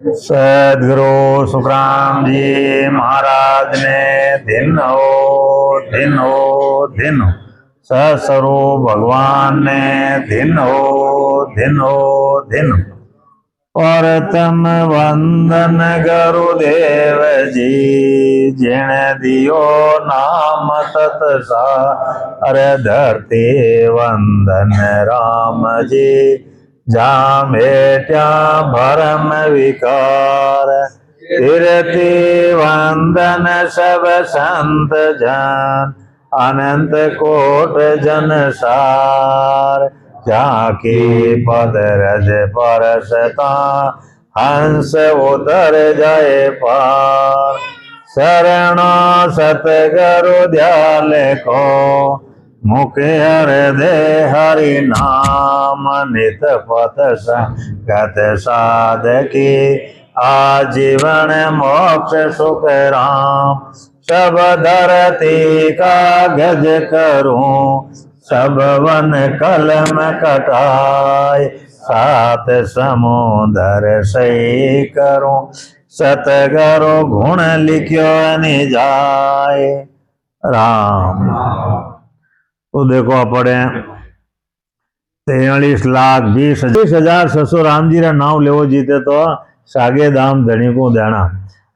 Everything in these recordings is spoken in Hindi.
सदगुरु सुखराम जी महाराज ने दिन हो सस्वरूप भगवान ने दिन हो और तम वंदन गुरुदेव जी जिण दियो नाम तत्सा अरे धरती वंदन राम जी जा मेट्या भरम विकार कीर्ति वंदन सब संत जन अनंत कोट जन सार जाके पद रज परसता हंस उतर जाए पार शरण सतगुरु दयाल को मुखे हृदय हरि नाम नित पथ संगत साधकी आजीवन मोक्ष सुख राम सब धरती का गज करूं सब वन कलम कटाए सात समुदर सही करूं सतगुरु गुण लिख्यो नि जाए राम। तो देखो अपने 43,20,600 राम जी रा नाम लेवो जीते तो सागे दाम धनी को देना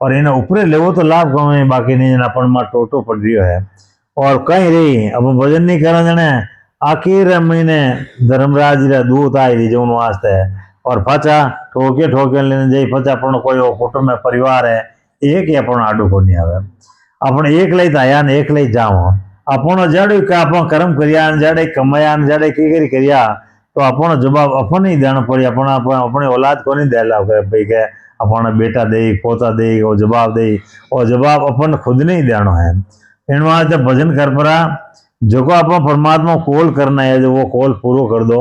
और इन्हें ऊपरे लेवो तो लाभ कमाए बाकी नहीं अपन में टोटो पड़ रही है और कहीं रही अब भजन नहीं करा जाने आखिर महीने धर्मराज रा दूत आई जो वास्ते और फचा ठोके लेने जाई फचा अपन कोई कुटुंब में परिवार है एक ही अपन आडू को नहीं आवे अपन एक लई आया ने एक लई जाओ अपन जड़ का अपन कर्म करिया जड़े कमाया जड़े की करिया तो अपन जवाब अपन ही देना पड़ी अपन अपनी औलाद को नहीं देला भाई के अपन बेटा दे पोता दे वो जवाब दे और जवाब अपन खुद नहीं देना है इन वास्ते भजन कर परा जो को अपन परमात्मा कॉल करना है जो वो कॉल पूरा कर दो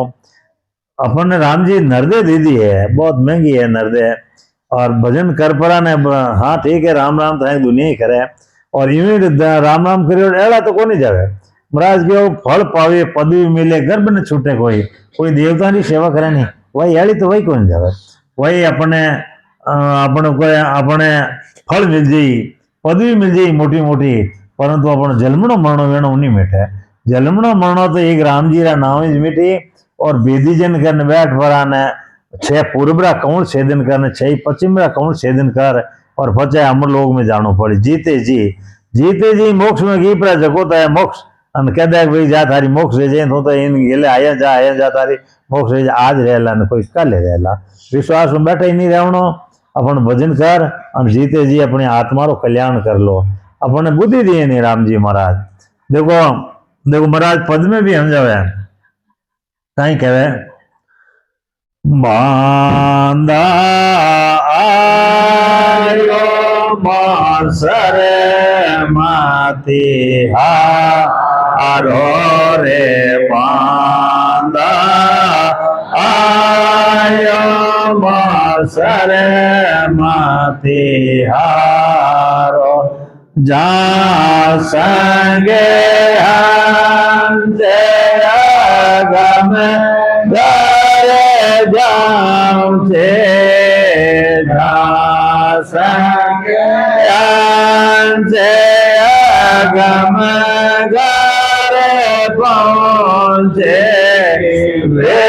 अपन ने राम जी नरदे दे दी है बहुत महंगी है नरदे और भजन कर परा ने हाँ ठीक है राम राम तो दुनिया ही करे और यूं राम राम करियो एड़ा तो को नहीं जावे महाराज के फल पावे पदवी मिले गर्भ न छूटे कोई देवता की सेवा करे नहीं वही एड़ी तो वही कौन जावे वही अपने अपने फल मिल जाई पदवी मिल जाई मोटी मोटी परंतु अपन जन्मनो मरणो वेणो उन्हीं मिटे जन्मनो मरणो तो एक राम जी रा नाम ही मिटी और बेदी जन करने बैठ परा ने 6 पूर्व रा कौन छेदन करने 6 पश्चिम रा कौन छेदन कर और फचे अमर लोग में जानो पड़े जीते जी मोक्ष में की पर जगोता है मोक्ष अन कह दे भाई जा थारी मोक्ष रह जाए तो इन गेले आया जा तारी मोक्ष रह जा आज रहला ने कोई कल रहला विश्वास में बैठे ही नहीं रहनो अपन भजन कर और जीते जी अपनी आत्मा रो कल्याण कर लो अपने बुद्धि दिए नहीं राम जी महाराज देखो महाराज पद में भी हम जावे कहीं कहे बांदा आयो मासर माती हारो रे बांदा आयो मासर माती हारो जा संगे हम गम जाऊं से गम घर पहुंचे वे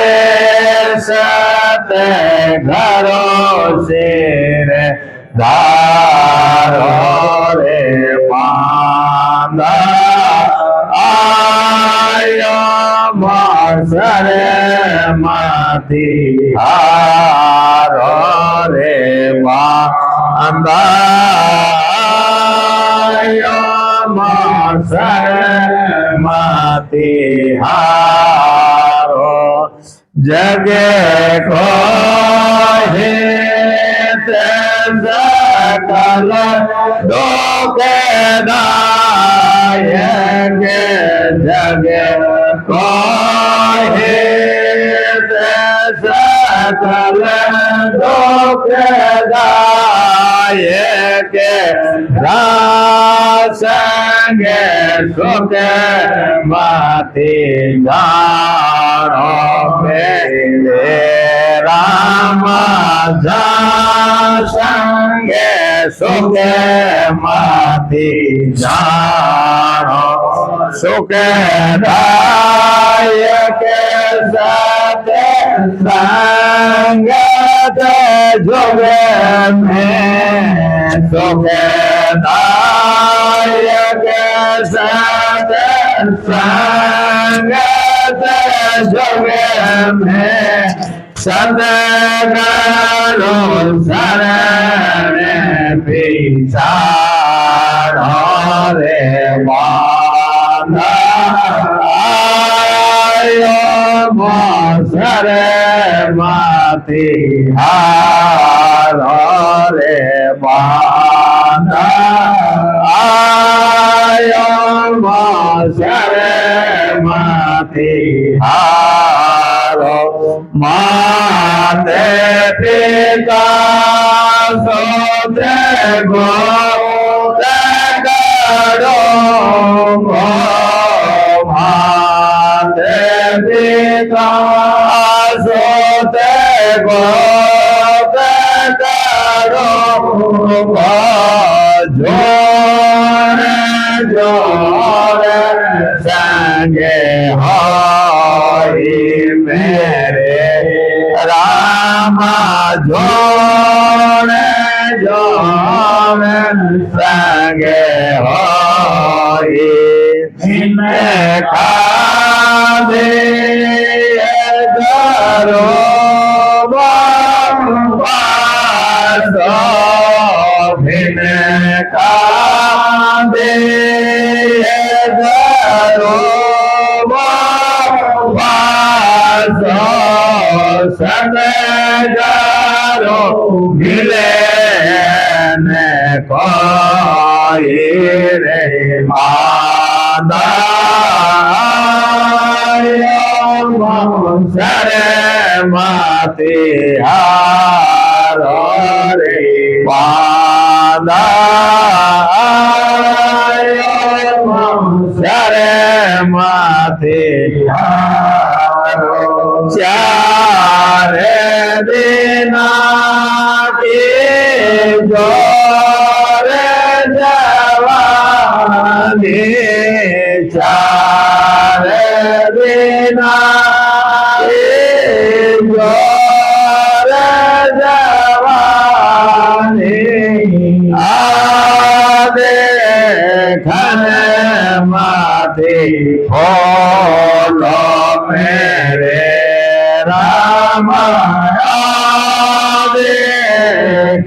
सत घरों से धारो रे पांदा आयो मासर माती हारो रे बांदा आयो मासर माती हारो जगे को हित सकल दोके दायगे जगे को हित सकल दोके दायगे दास સંગે સુખ માંથી જાણો કે રામ સંગે સુખ માંથી જાણો સુખ દાયક સાથે સંગત જોગ में सुख दायक સાથે संगत जोग में सदगुरु शरण पिछाड़ो रे बांधा आयो मोसर माती हारो रे बांधा आयो मोसर माती हारो माते पिता सोते गोते करो माते पिता सोते गोते करो जोरे जोरे संगे होई मेरे राम जोड़े जोड़े संगे होई खादे करो वासो भिन खादे करो वासो सदगुरु मिले न कोई रे मादा सर माते हारो रे मादा सर माते चार दिना के जोर जवानी चार दिना के जोर जवानी आदे खन माथे खोलो मेरे राम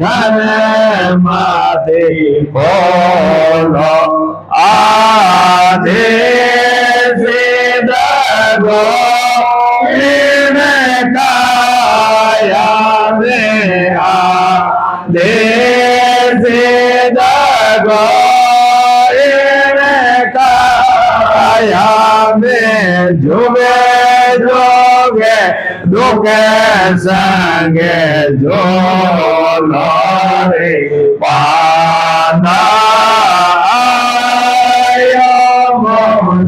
घर माते खोलो आधे से दगो इन काया में आधे से दगो इन काया में जुगे जोगे दुख संगे जो रे पाना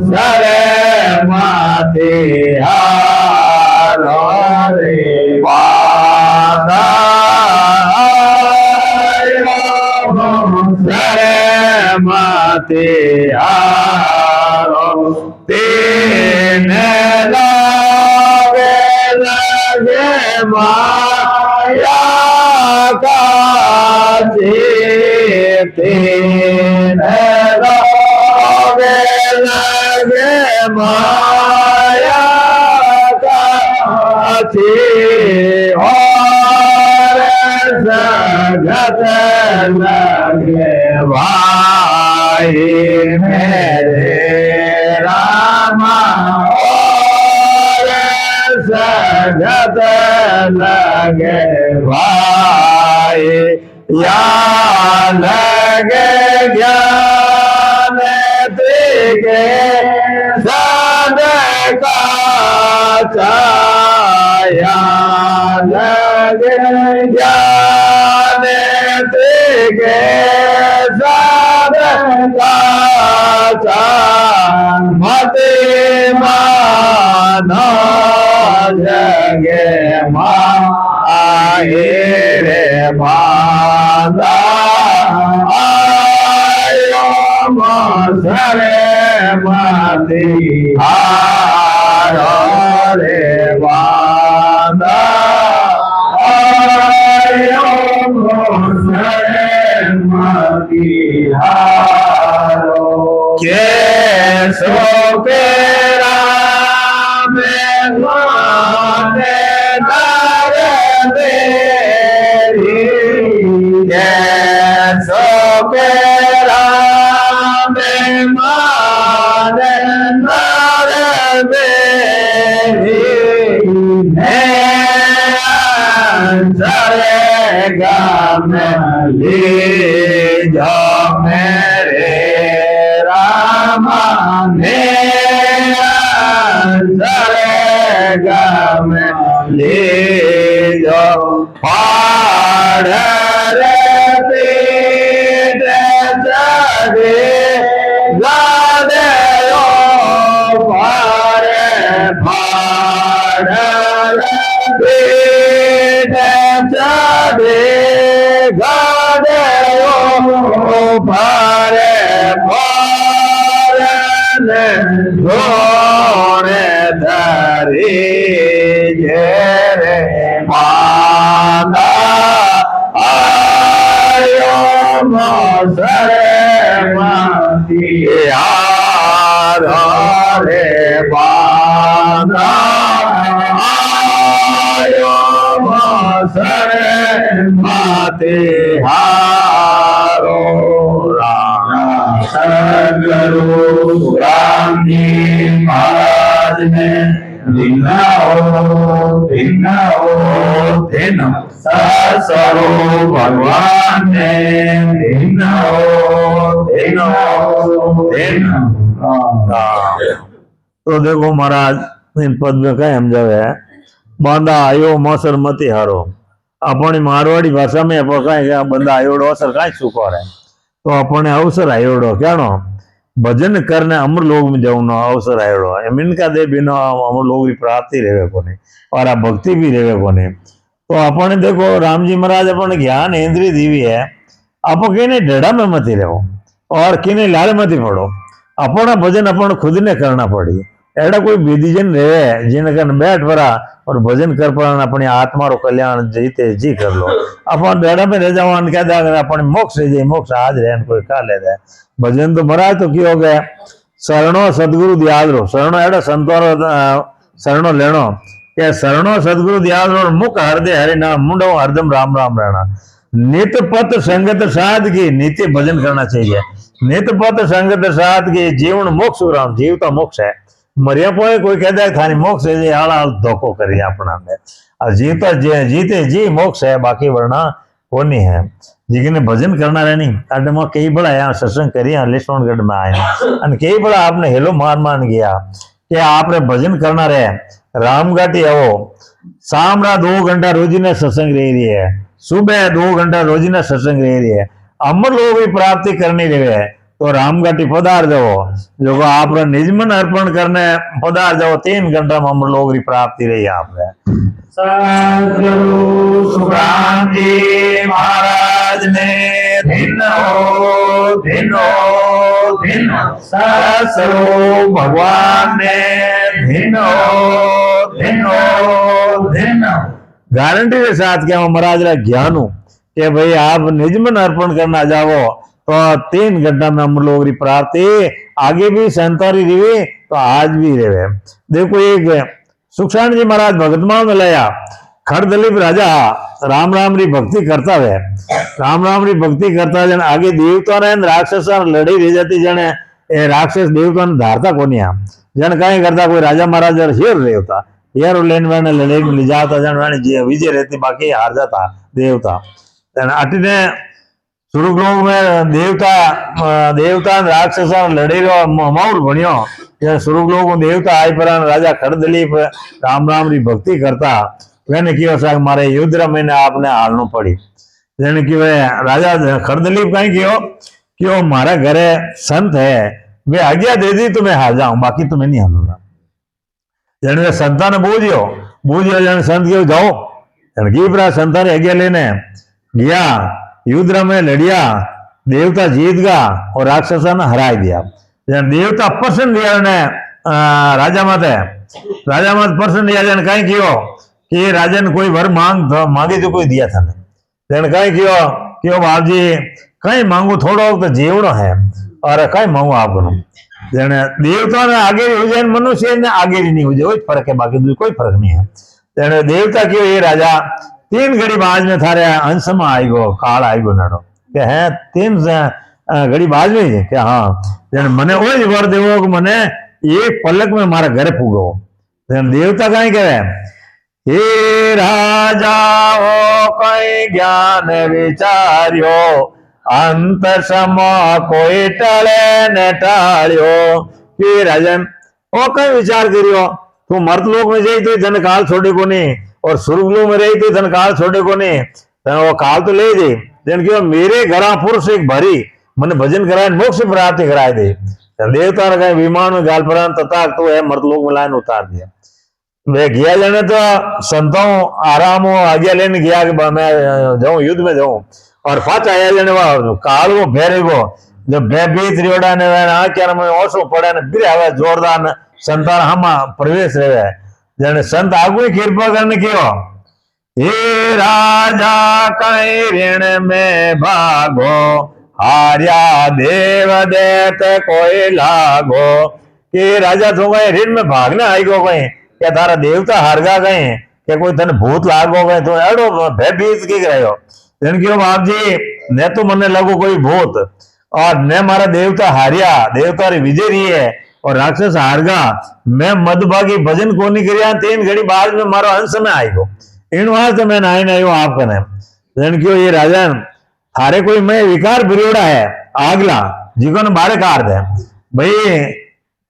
सर माते हारो रे पाना सर माते हारो तीन लगे माया का तीन लगे माया का और जगत लगे भाई मेरे रामा जगत लगे भाई या लगे ज्ञान दिखे सद का छाया लगे ज्ञान दिखे सद का मते मानो जगे माए रे मादा आयो मसरे मती हारो रे मादा आयो मसरे मती हारो के सो पेरा में माने दार मेरी के सो पेरा में माने दार मेरी चलेगा में ले जाओ मेरे रामा ने चलेगा में ले जाओ पहाड़ रे पीठ चढ़े गादे ओ पहाड़ रे पीठ चढ़े गादे ओ पहाड़ घोड़े धरी जेरे माना आयो मसरे मती रे माना आयो मसरे मती हारो सद्गुरु राम जी महाराज ने दिन सरो भगवान ने दिन तो देखो महाराज इन पद में कई समझावे है बंदा आयो मौसर मती हारो अपनी मारवाड़ी भाषा में कहीं बंदा आयोड़ो असर कहीं सुखो है तो अपने अवसर आयोड़ो क्या नो भजन करने अमर लोग में जाऊँ अवसर आयोड़ो इनका दे बिना अमर लोग की प्राप्ति रहे कोने और आ भक्ति भी रहे कोने तो अपने देखो राम जी महाराज अपने ज्ञान इंद्रिय दीवी है आप किने ढेड़ा में मत रहो और किने लाल मत पड़ो अपना भजन अपन खुद ने करना पड़ी एड़ा कोई विधिजन रहे जिनका बैठ पड़ा और भजन कर पड़ा अपनी आत्मा रो कल्याण जीते जी कर लो अपन ढेड़ा में रह जाओ कह दे अपन मोक्ष रह जाए मोक्ष आज रहे कोई का ले दे भजन तो महाराज तो क्यों हो गया शरणो सदगुरु दयाल रो शरणो एड़ा संतो शरणो लेनो के शरणो सदगुरु दयाल रो मुख हृदय हरि नाम मुंडो हरदम राम राम रहना नित पत संगत साध की नित्य भजन करना चाहिए नित पत संगत साध की जीवन मोक्ष राम जीव तो मोक्ष है मरिया पोए कोई कहता है थानी मोक्ष है जे आला धोखो करिए अपना में और जीता जीते जी मोक्ष है बाकी वरना वो नहीं है जिसने भजन करना रहनी अड्डे में कई बड़ा यहाँ सत्संग करिए लिस्टोनगढ़ में आए और कई बड़ा आपने हेलो मान गया कि आपने भजन करना रहे रामघाटी आओ सामरा 2 घंटा रोजी ने सत्संग रही है सुबह 2 घंटा रोजी ने सत्संग रही है अमर लोग की प्राप्ति करनी रहे तो रामघाटी पधार जाओ जो आप निजमन अर्पण करने पधार जाओ 3 घंटा में अमर लोग की प्राप्ति रही आपने सद्गुरु सुखराम जी महाराज ने दिन सरो भगवान ने दिन गारंटी के साथ क्या महाराज रा ज्ञानू के भाई आप निजमन अर्पण करना जाओ तो 3 घंटा में हम लोग की प्राप्ति आगे भी संतोरी रही तो आज भी रहे देखो एक सुखसान जी महाराज भगतमा में लाया खड़दलीप राजा राम राम री भक्ति करता है राम राम री भक्ति करता जन आगे देवता ने राक्षस लड़ी रह जाती जने ए राक्षस देवता ने धारता कोनी जन कहीं करता कोई राजा महाराज हेर रहे होता हेर लेन वाने लड़ाई में ले जाता जन वाने विजय रहती बाकी हार जाता देवता अटने सुरगलोक में देवता राक्षस लड़ी रो माहौल बनियो सुरगलोक में देवता आई पर राजा खड़दलीप राम राम री भक्ति करता मैंने किया साहब मारे युद्ध मैंने आपने हालनु पड़ी जने कि राजा खड़दलीप कहीं क्यों क्यों मारा घरे संत है वे आज्ञा दे दी तो मैं हार जाऊं, बाकी तो मैं नहीं हारूंगा। जने संता ने बूझियो जने संत क्यों जाओ, गीपरा संता ने आज्ञा लेने गया, युद्ध में लड़िया, देवता जीत गया और राक्षसा ने हरा दिया। देवता प्रसन्न दिया ने राजा मत प्रसन्न दिया जन कहीं कियो कि राजा ने कोई वर मांगे तो कोई दिया था जन कहीं कियो बाप जी कहीं मांगू थोड़ो तो जीवड़ो है और कहीं मांगू आपको जन देवता ने आगे हो जाए, मनुष्य ने आगे नहीं हो जाए, फर्क है, बाकी कोई फर्क नहीं है। जन देवता क्यों ये राजा 3 घड़ी बाद में थारे अंश में आई गो काल आई गो नड़ो के है 3 घड़ी बाद में क्या हाँ जन मने वही वर देवो मने एक पलक में मारा घर पूगो। जन देवता कहीं करे हे राजा हो कई ज्ञान विचार्यो अंत समा कोई टले न टाळ्यो कि राजन ओ कई विचार करियो तू मर्तलोक में जाई तो धन काल छोड़े को नहीं और स्वर्गलोक में रही तो धन काल छोड़े को नहीं, वो काल तो ले दे जन क्यों मेरे घरा पुरुष एक भरी मन भजन कराए मोक्ष प्राप्ति कराए दे। देवता ने विमान में गाल पर तथा तो है मर्तलोक में लाइन उतार दिया। वे गया जाने तो संतों आराम हो आज्ञा लेने गया कि मैं जाऊं युद्ध में जाऊं और पाच आया जाने वो काल वो फेरे को जब बेबीत रियोड़ा ने क्या नाम ओसो पड़ा ने फिर आवे जोरदार संतान हम प्रवेश रहे जने संत आगु कृपा करने क्यों हे राजा कई ऋण में भागो हार्या देव देत कोई लागो कि राजा तो गए ऋण में भागना आई गो गए क्या थारा देवता हारगा गए क्या कोई धन भूत लागो गए तो एडो भयभीत की रहे हो जन क्यों बाप जी ने तो मने लगो कोई भूत और ने मारा देवता हारिया देवता विजय रही है और राक्षस हारगा मैं मधुभागी भजन को नहीं करिया 3 घड़ी बाद में मारो अंश में आई गो इन वास्ते मैं नाई नहीं हूं आप कने जन क्यों ये राजन थारे कोई मैं विकार बिरोड़ा है आगला जिको ने बारे कार दे भाई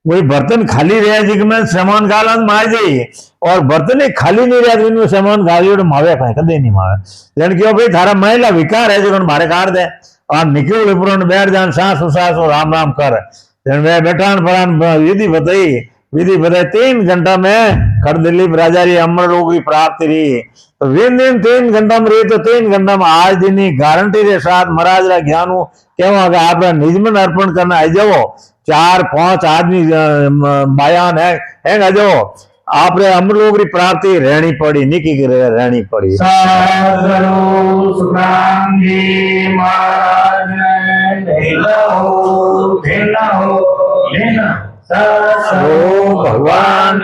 कोई बर्तन खाली रहे जिक में सामान गाला मार जाइए और बर्तन एक खाली नहीं रहा जिनमें सामान गाली और मावे कहीं कदे नहीं मावे जन क्यों भाई थारा महिला विकार है जिको बारे कार दे और निकल विप्रो बैठ जान सास राम राम कर वे बैठान फरान विधि बताई 3 घंटा में कर दिलीप राजा री अमर रोग की प्राप्ति रही तो दिन 3 घंटा में रही तो 3 घंटा में आज दिन गारंटी के साथ महाराज रा ज्ञान केवा आप निजमन अर्पण करना आई जाओ 4-5 आदमी बयान है आ जाओ आप अमर लोग की प्राप्ति रहनी पड़ी निकी की रहनी पड़ी। भगवान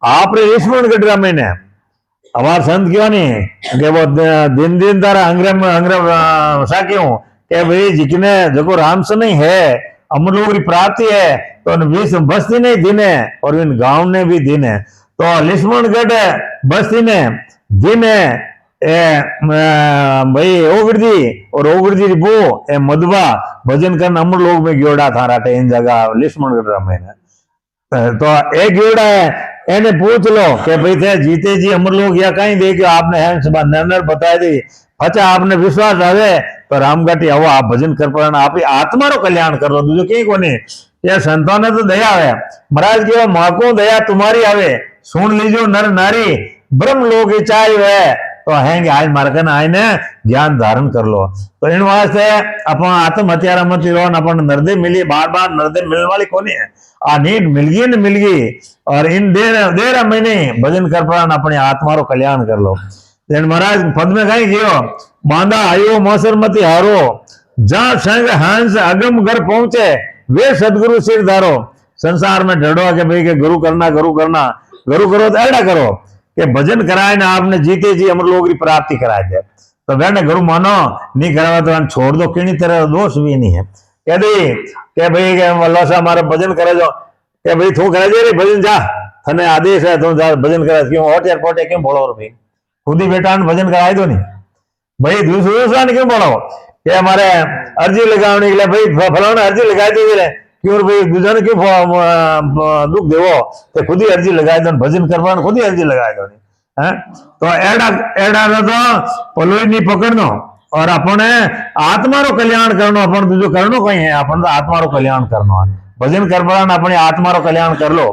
आप स्मरण कटरा मैंने हमारे संत क्यों नहीं कि वो दिन तारा अंग्रेम सा क्यों के भाई जितने जो राम से नहीं है अमर लोग की प्राप्ति है तो विश्व बस्ती नहीं दिन है और इन गांव ने भी दिन है तो लक्ष्मणगढ़ बस्ती ने दिन है भाई ओगर्दी और ओगर्दी बो ए मधुबा भजन करना अमर लोग में ग्योड़ा था राटे इन जगह लक्ष्मणगढ़ में तो एक ग्योड़ा है एने पूछ लो कि भाई थे जीते जी अमर लोग या कहीं देखियो आपने नर बताया दी अच्छा आपने विश्वास आवे तो रामघाटी आओ आप भजन कर पड़ा आप आत्मा रो कल्याण कर लो दूसरे कहीं कोने या संतान तो दया है महाराज की माको दया तुम्हारी आवे सुन लीजो नर नारी ब्रह्म लोग इच्छाई है तो हैंगे आज मारकन आए ने ज्ञान धारण कर लो तो इन वास्ते अपन आत्म हत्यारा मत रो अपन नरदे मिली बार नरदे मिलने वाली कोनी है आ नींद मिल गई और इन देर महीने भजन कर पड़ा अपने आत्मा रो कल्याण कर लो महाराज पद में कहीं कियो बांधा आयो मौसर मती हारो जहां संग हंस अगम घर पहुंचे वे सदगुरु सिर धारो संसार में डरो के भाई के गुरु करो तो ऐसा करो कि भजन कराए ना आपने जीते जी अमर लोग की प्राप्ति कराए दे तो वह गुरु मानो नहीं करावा तो छोड़ दो किन्हीं तरह दोष भी नहीं है कह दी के भाई अल्लाह से हमारा भजन करे जो के भाई तू करे जे रे भजन जा थने आदेश है तू जा भजन करे क्यों होटे पोटे क्यों बोलो भाई खुद ही बेटा भजन कराए दो नहीं भाई दूसरा ने क्यों बोलो कि हमारे अर्जी लगाने के लिए भाई फलाना अर्जी लगाए दे क्यों भाई दूसरा ने क्यों दुख देवो तो खुद ही अर्जी लगाए दो भजन करवा खुद ही अर्जी लगाए दो तो एड़ा तो पलोई नहीं पकड़नो और अपने आत्मा रो कल्याण करनो, अपन दूसरो करनो कहीं है, अपन तो आत्मा रो कल्याण करनो है। भजन करवाना अपने आत्मा रो कल्याण कर लो।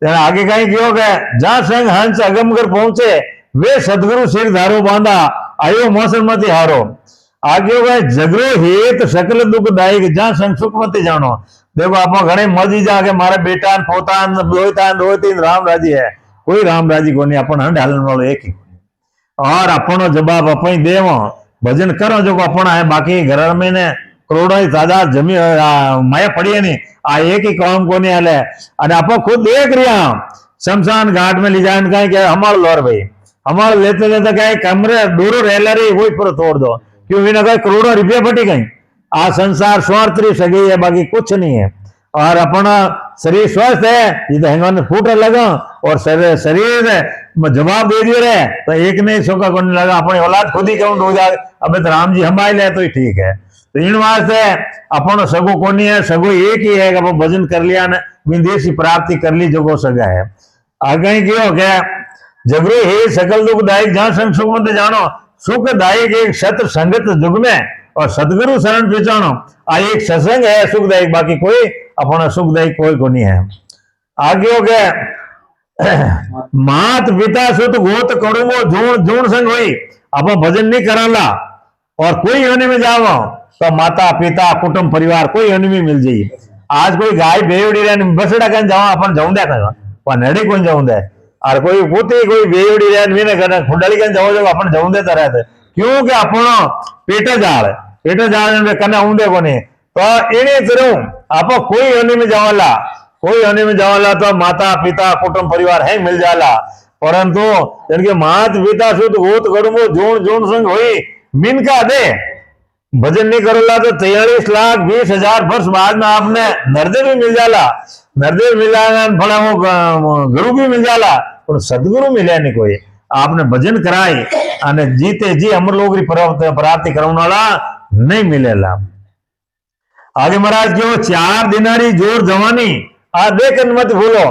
तेने आगे कहीं क्यों गए, जहां संग हंस अगमगर पहुंचे, वे सदगुरु सिर धारो बांधा, आयो मौसम मती हारो। आगे गए जगरो हेत सकल दुख दायक, जहां संग सुख मती जानो। देखो आप घणे मजी जाके मारे बेटा पोता दोती राम राजी है, कोई राम राजी को नहीं, अपन हंड हालन वालों एक ही। और अपनो जवाब अपन देव भजन करो जो अपना है, बाकी घर में ने करोड़ों ही तादाद जमी माया पड़ी है नहीं, आ एक ही काम को नहीं हले। अरे आप खुद देख रहा शमशान घाट में ले जाए कहीं क्या हमारे लोर भाई, हमारे लेते लेते क्या कमरे दूर रह रही वही पर तोड़ दो, क्यों बिना कहीं करोड़ों रुपया फटी गई। आ संसार स्वार्थ सगी है, बाकी कुछ नहीं है। और अपना शरीर स्वस्थ है, ये तो हैंगन फूट लगा, और शरीर जवाब दे दिए रहे तो एक नहीं सोका को नहीं लगा, अपनी औलाद खुद ही कौन हो जाए, अब तो राम जी हमारे ले तो ही ठीक है। तो इन वास्ते अपन सगो कोनी है, सगो एक ही है कि भजन कर लिया ने विदेशी प्राप्ति कर ली जो सगा है। आगे क्यों क्या जगरू ही सकल दुखदायक, जहां संग सुख मत जानो, सुखदायक एक सत संगत जुग में, और सदगुरु शरण पहचानो। आ एक सत्संग है सुखदायक, बाकी कोई अपना सुखदायक कोई को नहीं है। आगे हो गया मात पिता सुत गोत कड़ुमो जूण जूण संग हुई, अब भजन नहीं कराला और कोई योनि में जाओ तो माता पिता कुटुंब परिवार कोई योनि में मिल जाइए। आज कोई गाय बेवड़ी रहे बसड़ा कहीं जाओ अपन जाऊं दे कहीं नड़ी कौन जाऊं दे, और कोई पोती कोई बेवड़ी रहे खुडाली कहीं जाओ जो अपन जाऊं देता रहते, क्योंकि अपनो पेटे जाल कने ऊंदे को नहीं। तो इन्हीं तरह आप कोई योनि में जावाला, कोई योनि में जावाला तो माता पिता कुटुंब परिवार है मिल जाला, परंतु जिनके मात पिता सुध गोत गड़मो जूण जूण संग हुई मिनका दे भजन नहीं करोला तो 43,20,000 वर्ष बाद में आपने नरदेव भी मिल जाला, नरदेव मिल जाएगा, भला वो गुरु भी मिल जाला, पर सदगुरु मिले नहीं कोई। आपने भजन कराई અને जीते जी अमर लोग प्राप्ति करने वाला नहीं मिलेला। आगे महाराज क्यों 4 दिनारी जोर जवानी आ देख मत भूलो।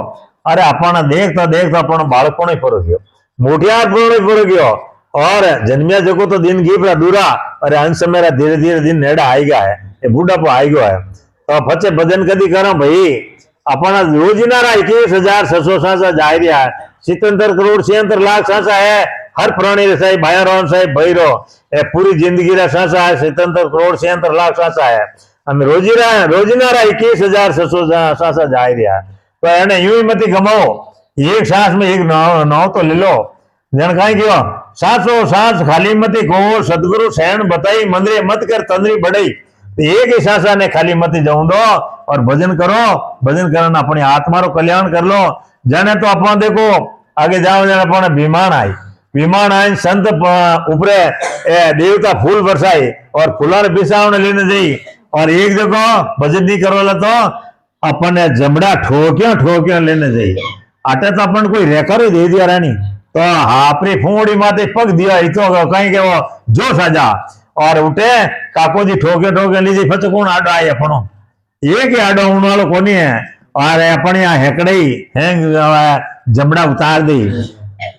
अरे अपना देखता देखता अपना बालको नहीं फरो गयो, मोटियार फरो गयो, और जन्मिया जगो तो दिन घी दूरा, अरे अंश मेरा धीरे धीरे दिन नेड़ा आई गया है, ये बूढ़ापो आई गयो है। तो फचे भजन कदी करो भाई, अपना रोजीना 21,600 सांसा जा रहा है, 77 करोड़ 76 लाख सांसा है, हर प्राणी रे साहेब भाया रोन साहेब भाई रो ए पूरी जिंदगी रा सांसा है 77 करोड़ 76 लाख सांसा है, हम रोजीना 21,600 सांसा जा रहा है। तो एने यूं ही मत गमाओ, एक सांस में एक नाव तो ले लो, जन कहीं क्यों 700 सांस खाली मती को सदगुरु सैन बताई मंदिरे मत कर तंद्री बढ़ई। तो एक ही सांसा ने खाली मती जाऊं दो और भजन करो, भजन करना अपनी आत्मा रो कल्याण कर लो। जाने तो अपन देखो आगे जाओ जाने अपने विमान आए संत ऊपरे देवता फूल बरसाई और फूला बिसावने लेने जाई, और एक जगह भजन नहीं करो तो अपने जमड़ा ठोक्या लेने जाई। आटे तो अपन कोई रेकर दे दिया रानी, तो अपनी फूंगड़ी माते पग दिया तो कहीं के वो जो सजा और उठे काको जी ठोके लीजिए फच कौन आडो आए अपनो एक ही आडो उन वालों को नहीं है, और अपने यहाँ हेकड़ी हैंग जमड़ा उतार दी।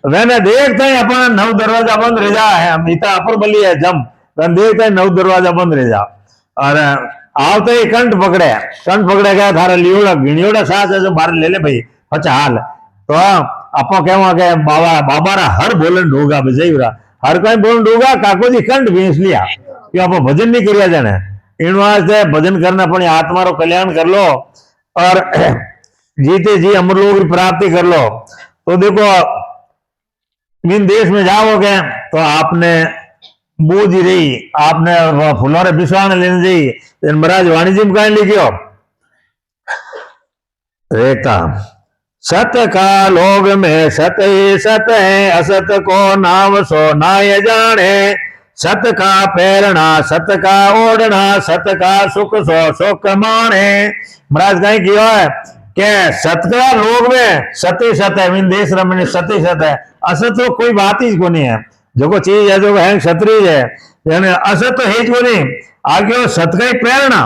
मैंने देखते हैं अपना 9 दरवाजा बंद रह जा है, इतना अपर बली है जम देखते हैं 9 दरवाजा बंद रह जा, और आवते ही कंठ पकड़े गया थारा गिणियोड़ा सास है जो बाहर ले ले भाई अच्छा हाल। तो आपो कहवा के बाबा रा हर बोलन ढूंगा बजाईरा, हर कोई बोलन ढूंगा काको जी कंठ भींस लिया कि आप भजन नहीं करिया जाने। इन वास्ते भजन करना अपनी आत्मा रो कल्याण कर लो और जीते जी अमर लोग की प्राप्ति कर लो। तो देखो इन देश में जाओगे तो आपने बूझ रही, आपने फुलौरे बिस्वाने लेने जाइए, महाराज वाणिज्य में कहीं लिखियो रेखा सत का लोग में सत ही सत है, असत को नाम सो नाय जाने, सत का पैरना सत का ओढ़ना, सत का सुख सो सुख माने। महाराज कहीं किया है कि सत का लोग में सत ही सत है, देश रमन सत ही सत है, असत तो कोई बात ही को नहीं है, जो को चीज है जो है क्षत्रिय है, यानी असत तो है को नहीं। आगे सत का ही प्रेरणा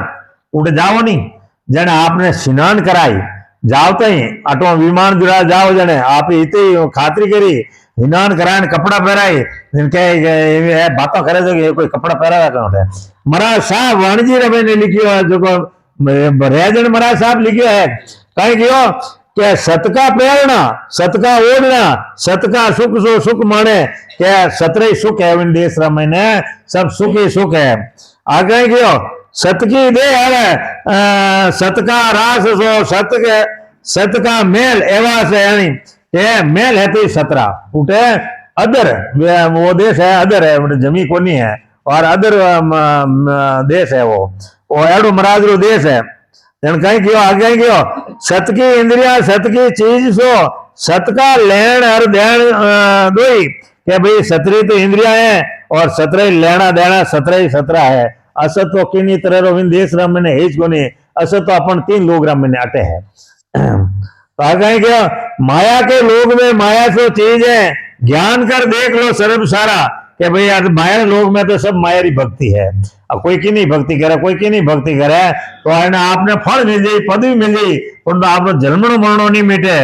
उठ जाओ नहीं, जने आपने स्नान कराई जाओ तो ही अटो विमान जुड़ा जाओ जने आप इतनी खातरी करी हिनान कराए कपड़ा पहराई जिनके बातों करे जो कि कोई कपड़ा पहरा कौन है। महाराज साहब वाणिजी रवे ने लिखियो है जो रेजन महाराज साहब लिखियो है कहीं कियो के सत का प्रेरणा सत का ओढ़ना सत का सुख सो सुख माने के सत्रह सुख है इन देश रमने सब सुख ही सुख है। आगे क्यों सत की दे है सत का रास सो सत का मेल एवा से यानी के मेल है तो सतरा उठे अदर वो देश है अदर है जमी कोनी है और अदर देश है वो एडो महाराज रो देश है। कहीं क्यों आगे क्यों सत की इंद्रिया सत की चीज सो सत का लेन और देन दोई के भाई सतरी तो इंद्रिया है और सत्रह लेना देना सत्रह ही सत्रह है। असत तो किन्हीं तरह रो देश राम मैंने हेज को नहीं असत तो अपन तीन लोग राम मैंने आटे है। तो आगे क्या माया के लोग में माया सो चीज है ज्ञान कर देख लो सर्व सारा कि भाई यार माया लोग में तो सब माया की भक्ति है। अब कोई की नहीं भक्ति करे कोई की नहीं भक्ति करे तो आपने फल मिल जाये पदवी मिल जाये पर आपको जन्मनो मरणो नहीं मिटे।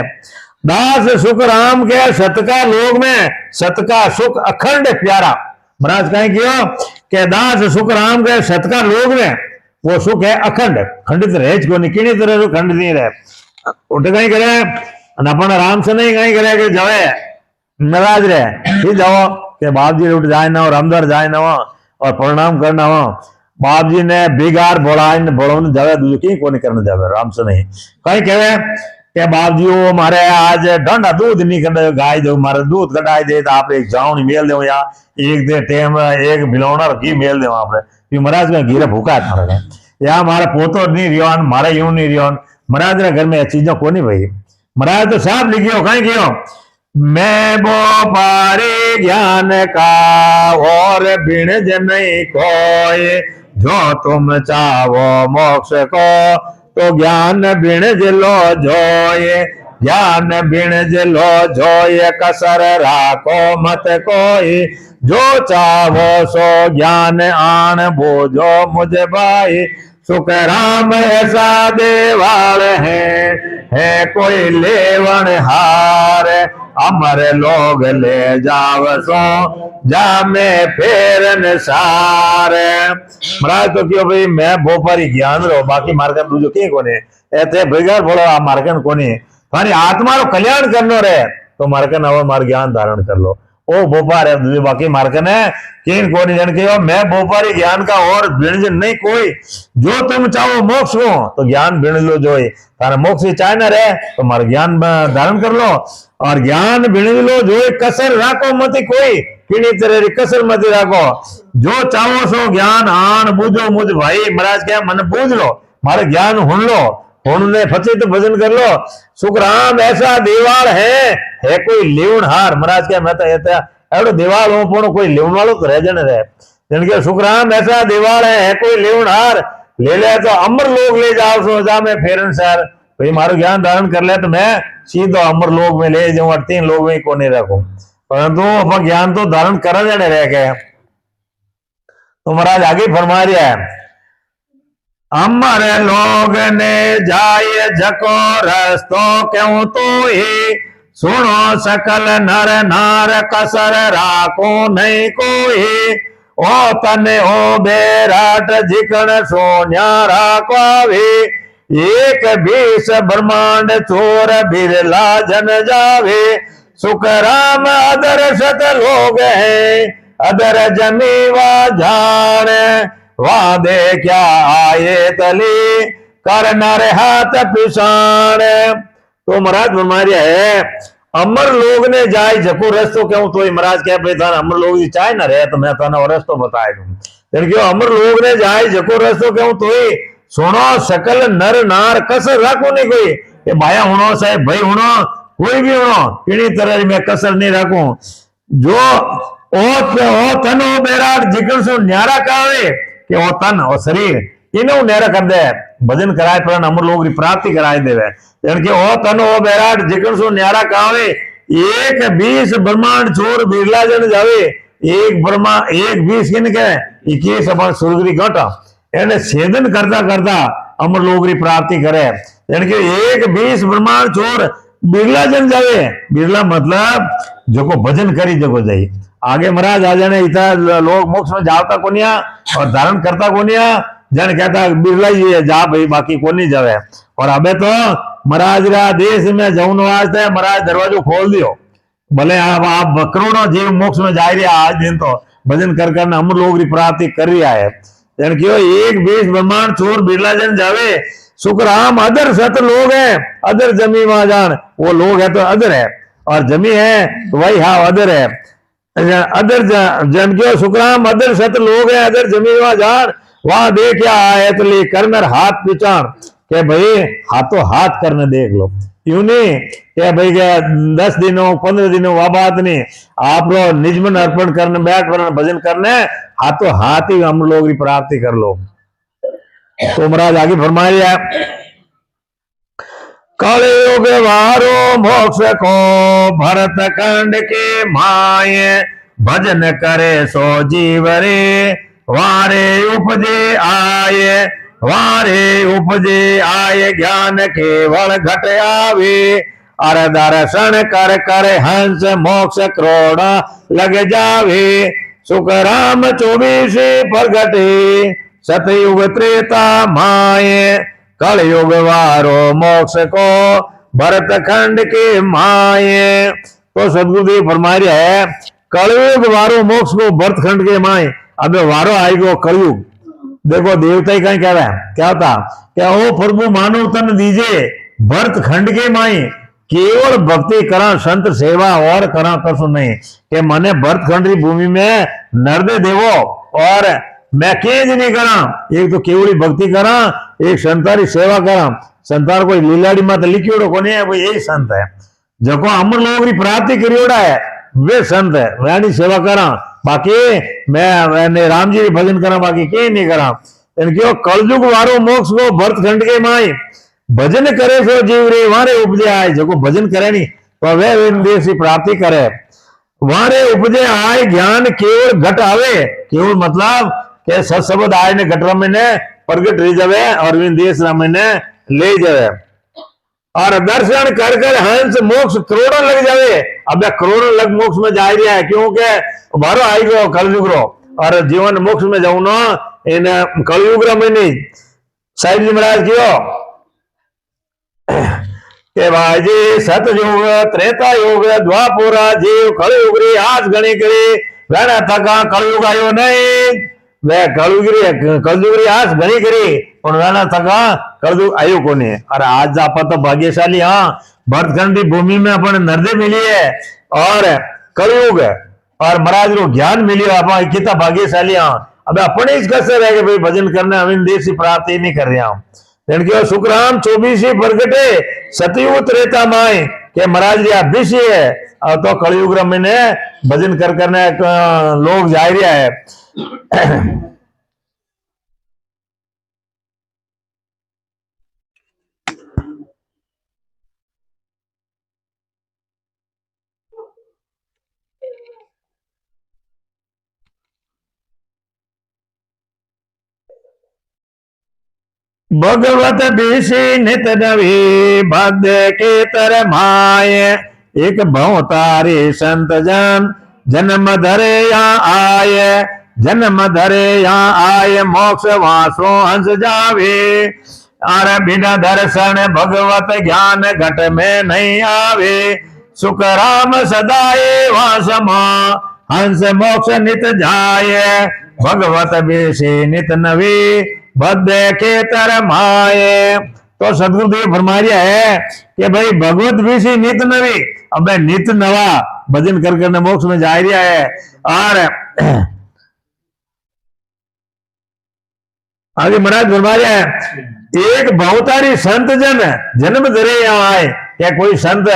दास सुख राम के सत का लोग में सत का सुख अखंड प्यारा। महाराज कहें क्यों के दास सुख राम के सत का लोग में वो सुख है अखंड खंडित रहे को नहीं किन्हीं तरह खंडित नहीं रहे उठ कहीं करे अपन राम से नहीं कहीं करे कि जावे नाराज रहे फिर जाओ के बाप जी उठ जाए ना और अंदर जाए ना और प्रणाम करना हो बाप जी ने बिगाड़ बोला बोलो जावे दूसरी को नहीं करने जावे राम से नहीं कहीं कहे के बाप जी वो मारे आज डंडा दूध नहीं कर गाय दो मारे दूध कटाई दे तो आप एक जाऊन मेल दो या एक दे टेम एक बिलौना घी मेल दो आपने महाराज में घीरे भूखा है मारे या मारा पोतो नहीं रियो मारे यूं नहीं रियो महाराज ने घर में चीजों को नहीं भाई महाराज तो साहब लिखियो कहीं क्यों मैं वो पारे ज्ञान का और बिन नहीं कोई जो तुम चाहो मोक्ष को तो ज्ञान बिन जिलो जोए ज्ञान बिन जिलो जोए कसर राखो मत कोई जो चाहो सो ज्ञान आन बोझो मुझ भाई सुख राम ऐसा देवाल है कोई लेवन हार अमर लोग ले जाव सो जामे फेरन सार। महाराज तो क्यों भाई मैं भोपारी ज्ञान रो बाकी मार्गन दूजो के कोने ऐसे बिगड़ बोलो आ मार्गन कोने थारी आत्मा रो कल्याण करनो रे तो मार्गन अवर मार ज्ञान धारण कर लो ओ भोपार है दूजो बाकी मार्गन है किन कोने जन के मैं भोपारी ज्ञान का और बिणजन नहीं कोई जो तुम चाहो मोक्ष हो तो ज्ञान बिण लो जो तारा मोक्ष चाहे ना रहे तो मार ज्ञान धारण कर लो और ज्ञान बिण लो जो कसर राखो मत कोई किन्हीं तरह कसर मत राखो जो चाहो सो ज्ञान आन बूझो मुझ भाई महाराज क्या मन बूझ लो मारे ज्ञान हुन लो हुनने फचे तो भजन कर लो सुख राम ऐसा दीवार है कोई लेवन हार महाराज क्या मैं तो एवढो दीवार हो पण कोई लेवन वालों तो रह जने रहे जिनके सुख राम ऐसा दीवार है कोई लेवन हार ले ले तो अमर लोग ले जाओ सो जा मैं फेरन सर भाई मारो ज्ञान धारण कर ले तो मैं सीधो अमर लोग में ले जाऊं और तीन लोग में को नहीं रखूं परंतु अपन ज्ञान तो धारण कर जाने रह गए। तो महाराज आगे फरमा रहा है अमर लोग ने जाय जको रस्तो क्यों तो ही सुनो सकल नर नार कसर राखो नहीं कोई ओ तने ओ बेराट जिकण सो न्यारा पावे एक 20 ब्रह्मांड चोर बिरला जन जावे सुख राम अदर सत लोग है अदर जमीवा जान वादे क्या आए तली कर नर हाथ पिसान। तो महाराज बीमारिया है अमर लोग ने जाए जको रस्तो क्यों तो महाराज क्या भाई थाना अमर लोग चाहे ना रहे तो मैं थाना रस्तो बताए दूं क्यों अमर लोग ने जाए जको रस्तो क्यों तो सुनो सकल नर नार कसर राखो नहीं कोई ये भाया होनो साहेब भाई होनो कोई भी होनो किन्हीं तरह मैं कसर नहीं राखू जो ओ तनो बेराट जिकन सो न्यारा कावे कि ओ तन और शरीर इन्हों न्यारा कर दे भजन कराए पर अमर लोग की प्राप्ति कराए देवे कि ओ तन ओ बेराट जिकन सो न्यारा कावे एक 20 ब्रह्मांड छोर बिरला जन जावे एक ब्रह्मा एक 20 किन के 21 अपन सुरगरी घटा એને છેદન કરતા કરતા અમર લોગરી પ્રાપ્તિ કરે यानी कि एक 20 ब्रह्मांड छोर बिरला जन जावे बिरला मतलब जो को भजन करी जगो जाई आगे महाराज आ जाने इतना लोग मोक्ष में जावता कोनिया और धारण करता कोनिया जन कहता बिरला ही जा भाई बाकी को नहीं जावे। और अबे तो महाराज रा देश में जौन वास्ते महाराज दरवाजो खोल दियो भले आप करोड़ों जीव मोक्ष में जा रहे आज दिन तो भजन कर कर हम लोग प्राप्ति कर रहा है। जन क्यों एक बीस ब्रह्मांड छोर बिरला जन जावे सुखराम अदर सत लोग है अदर जमी वहां जान वो लोग है तो अदर है और जमी है तो वही हाँ अदर है अदर जन क्यों सुखराम अदर सत लोग है अदर जमी वहां जान वहां देख क्या आए तो ले करनर हाथ पिछाण के भाई हाथों हाथ करने देख लो यूं नहीं क्या भाई क्या 10 दिनों 15 दिनों वह बात नहीं आप लोग निजमन अर्पण करने बैठ वरना भजन करने हाथों हाथ ही हम लोग की प्राप्ति कर लो। तो महाराज आगे फरमाया कलयुग वारो मोक्ष को भरत खंड के माये भजन करे सो जीव रे वारे उपजे आये ज्ञान केवल घट आवे अर दर्शन कर कर हंस मोक्ष क्रोड़ लग जावे सुख राम 24 प्रगटे सतयुग त्रेता माये कलयुग वारो मोक्ष को भरत खंड के माये। तो सदगुरुदेव फरमा रहे है कलयुग वारो मोक्ष को भरत खंड के माये अब वारो आएगो कलयुग। देखो देवता ही कहीं कह रहा है क्या होता क्या ओ प्रभु मानव तन दीजिए भरत खंड के माई केवल भक्ति करा संत सेवा और करा कसु नहीं कि मने भरत खंड की भूमि में नर्दे देवो और मैं केज नहीं करा एक तो केवली भक्ति करा एक संतारी सेवा करा संतार कोई लीलाड़ी मत लिखियोड़ो को नहीं है वो यही संत है जको अमर लोग की प्राप्ति करियोड़ा है वे संत है वह सेवा करा बाकी मैं राम जी भजन करा बाकी के नहीं करा क्यों कलयुग वारो मोक्ष को भरत खंड के माई भजन करे सो जीव रे वारे उपजे आए जो भजन करे नहीं तो वे देश की प्राप्ति करे वारे उपजे आए ज्ञान केवल घट आवे केवल मतलब के सत्सबद आए ने घट रमे ने प्रगट रह जावे और देश रमे ने ले जावे और दर्शन कर कर हंस मोक्ष करोड़ों लग जावे अब करोड़ों लग मोक्ष में जा रहा है क्योंकि मारो आई गो कलयुग रो और जीवन मोक्ष में जाऊ ना इन कलयुग में नहीं साहिब जी महाराज क्यों के भाई जी सतयुग त्रेता युग द्वापुरा जीव कलयुग री आज गणी करी वेना थका कलयुग आयो नहीं वे कलयुग री आज गणी करी और वेना थका कलयुग आयो को नहीं। और आज आप तो भाग्यशाली हाँ भरतखंड की भूमि में अपन नर्दे मिली है और कलयुग और महाराज को ज्ञान मिली आप कितना भाग्यशाली हाँ अब अपने इस कसर है कि भाई भजन करने हम देश की प्राप्ति नहीं कर रहे हम लेकिन सुखराम 24 प्रगटे सतयुग त्रेता माए के महाराज जी अभिषी है और तो कलयुग में ने भजन कर करने लोग जा रहा है। भगवत बीसी नित नवी भद्र के तर माय एक भवतारी संत जन जन्म धरे यहाँ आए जन्म धरे यहाँ आए मोक्ष वासो हंस जावे अर बिना दर्शन भगवत ज्ञान घट में नहीं आवे सुख राम सदाए वासमा हंस मोक्ष नित जाए भगवत बीसी नित नवी बद्ध के तर माए। तो सदगुरुदेव फरमा रहा है कि भाई भगवत विषय नित नवी अब नित नवा भजन कर करने मोक्ष में जा रहा है और आगे महाराज फरमा रहा है एक बहुतारी संत जन जन्म धरे यहाँ आए क्या कोई संत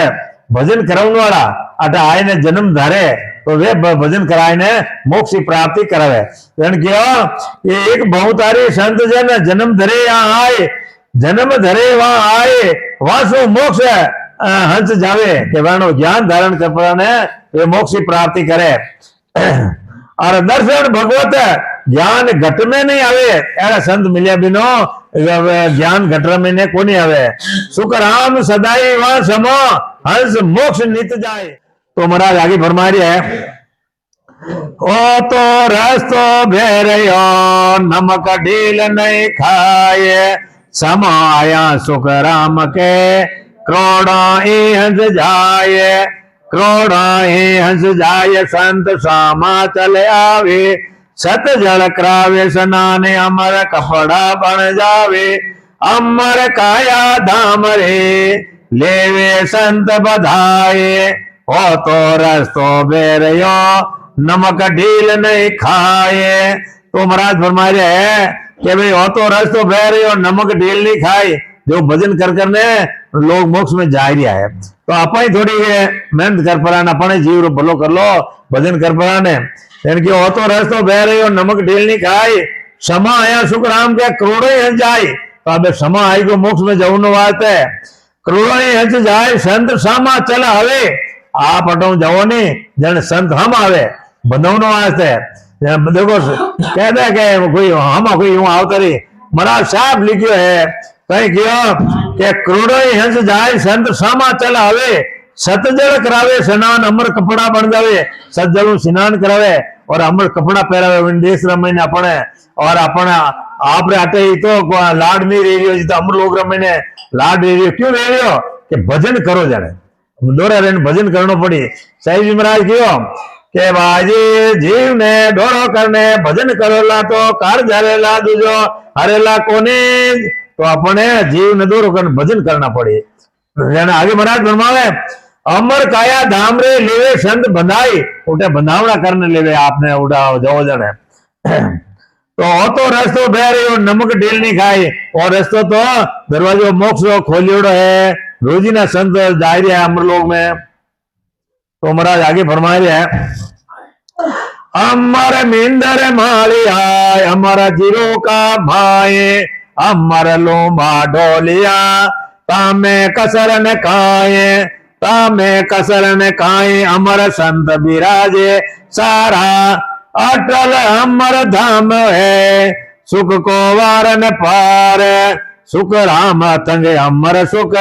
भजन कराने वाला अटा आए ने जन्म धरे तो वे भजन कराए ने मोक्ष की प्राप्ति करावे क्यों ये एक बहुतारी संत जन जन्म धरे यहाँ आए जन्म धरे वहां आए वहां सो मोक्ष हंस जावे के वह ज्ञान धारण कर पाने वे मोक्ष की प्राप्ति करे और दर्शन भगवत ज्ञान घट में नहीं आवे ऐसा संत मिले बिनो ज्ञान घट में ने को नहीं आवे सुख राम सदाई वहां समो हंस मोक्ष नित जाए। तो महाराज आगे फरमा रहे है, ओ तो रस्तो भेरियो नमक ढील नहीं खाए, समाया सुख राम के करोड़ा ही हंस जाए, करोड़ा ही हंस जाए, संत सामा चले आवे, सत जल करावे स्नान, अमर कपड़ा बन जावे, अमर काया धाम रे लेवे संत बधाए, ओ तो रस्तो बेरियो नमक ढील नहीं खाए। तो महाराज फरमा रहे है कि भाई ओ तो रस्तो बेरियो नमक ढील नहीं खाए, जो भजन कर करने लोग मोक्ष में जा रहा है। तो आप ही थोड़ी मेहनत कर पराना, अपने जीव रो भलो कर लो, भजन कर पराने, यानी कि ओ तो रस्तो बेरियो नमक ढील नहीं खाए, समा आया सुख राम के करोड़ों ही हंस जाए। तो अब समा आई को मोक्ष में जाऊनो वास्ते है, करोड़ों ही हंस जाए, संत सामा चल आवे, आप हटो जाओ नहीं जन संत हम आवे बंधवनो वास्ते। देखो कहते हैं कि कोई हम कोई यूं आवतरी महाराज साहब लिखियो है कहीं क्यों कि करोड़ों ही हंस जाए, संत सामा चल आवे, सतजल करावे स्नान, अमर कपड़ा बन जावे, सतजल स्नान करावे और अमर कपड़ा पहरावे, देश रमे ने अपने और अपना आप आटे ही तो लाड नहीं रही रही, तो अमर लोग रमे ने लाड रही रही, क्यों रही रही कि भजन करो जाने दोरा रेन भजन करनो पड़ी। साहिब जी महाराज क्यों के बाजी जीव ने डोरो करने भजन करोला तो कार झरेला दूजो हरेला कोने, तो अपने जीव ने दोरो कर भजन करना पड़ी। आगे महाराज फरमावे, अमर काया धाम रे लेवे संत बंधाई, उठे बंधावना करने लेवे आपने उठा जाओ जने। तो रस्तो बेरे और नमक ढील नहीं खाई, और रस्तो तो दरवाजो मोक्ष खोलियोड़ो है, रोजी ना संत जाहिर है अमरलोक में। तो महाराज आगे फरमा रहे हैं, अमर मिंदर माली आय, अमर जीरो का भाए, अमर लोमा ढोलिया तामे कसर न खाए, तामे कसर न खाए, अमर संत विराजे सारा, अटल अमर धाम है, सुख को वारन पार, सुख राम तंगे अमर सुख,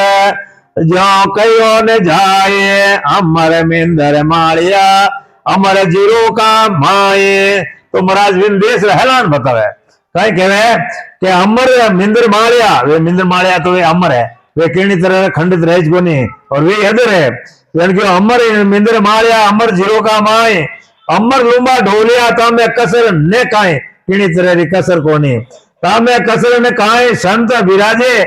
जो कयो न जाए, अमर मिंदर मालिया अमर जीरो का माए। तो महाराज विंदेश हेलान बतावे कहीं कह रहे कि अमर मिंदर मालिया, वे मिंदर मालिया तो वे अमर है, वे किन्नी तरह खंडित रह को नहीं, और वे अदर है, यानी कि अमर मिंदर मालिया अमर जीरो का माए, अमर लुम्बा ढोलिया तामे कसर ने काए, किन्नी तरह री कसर को नहीं, तामे कसर ने काए, संत विराजे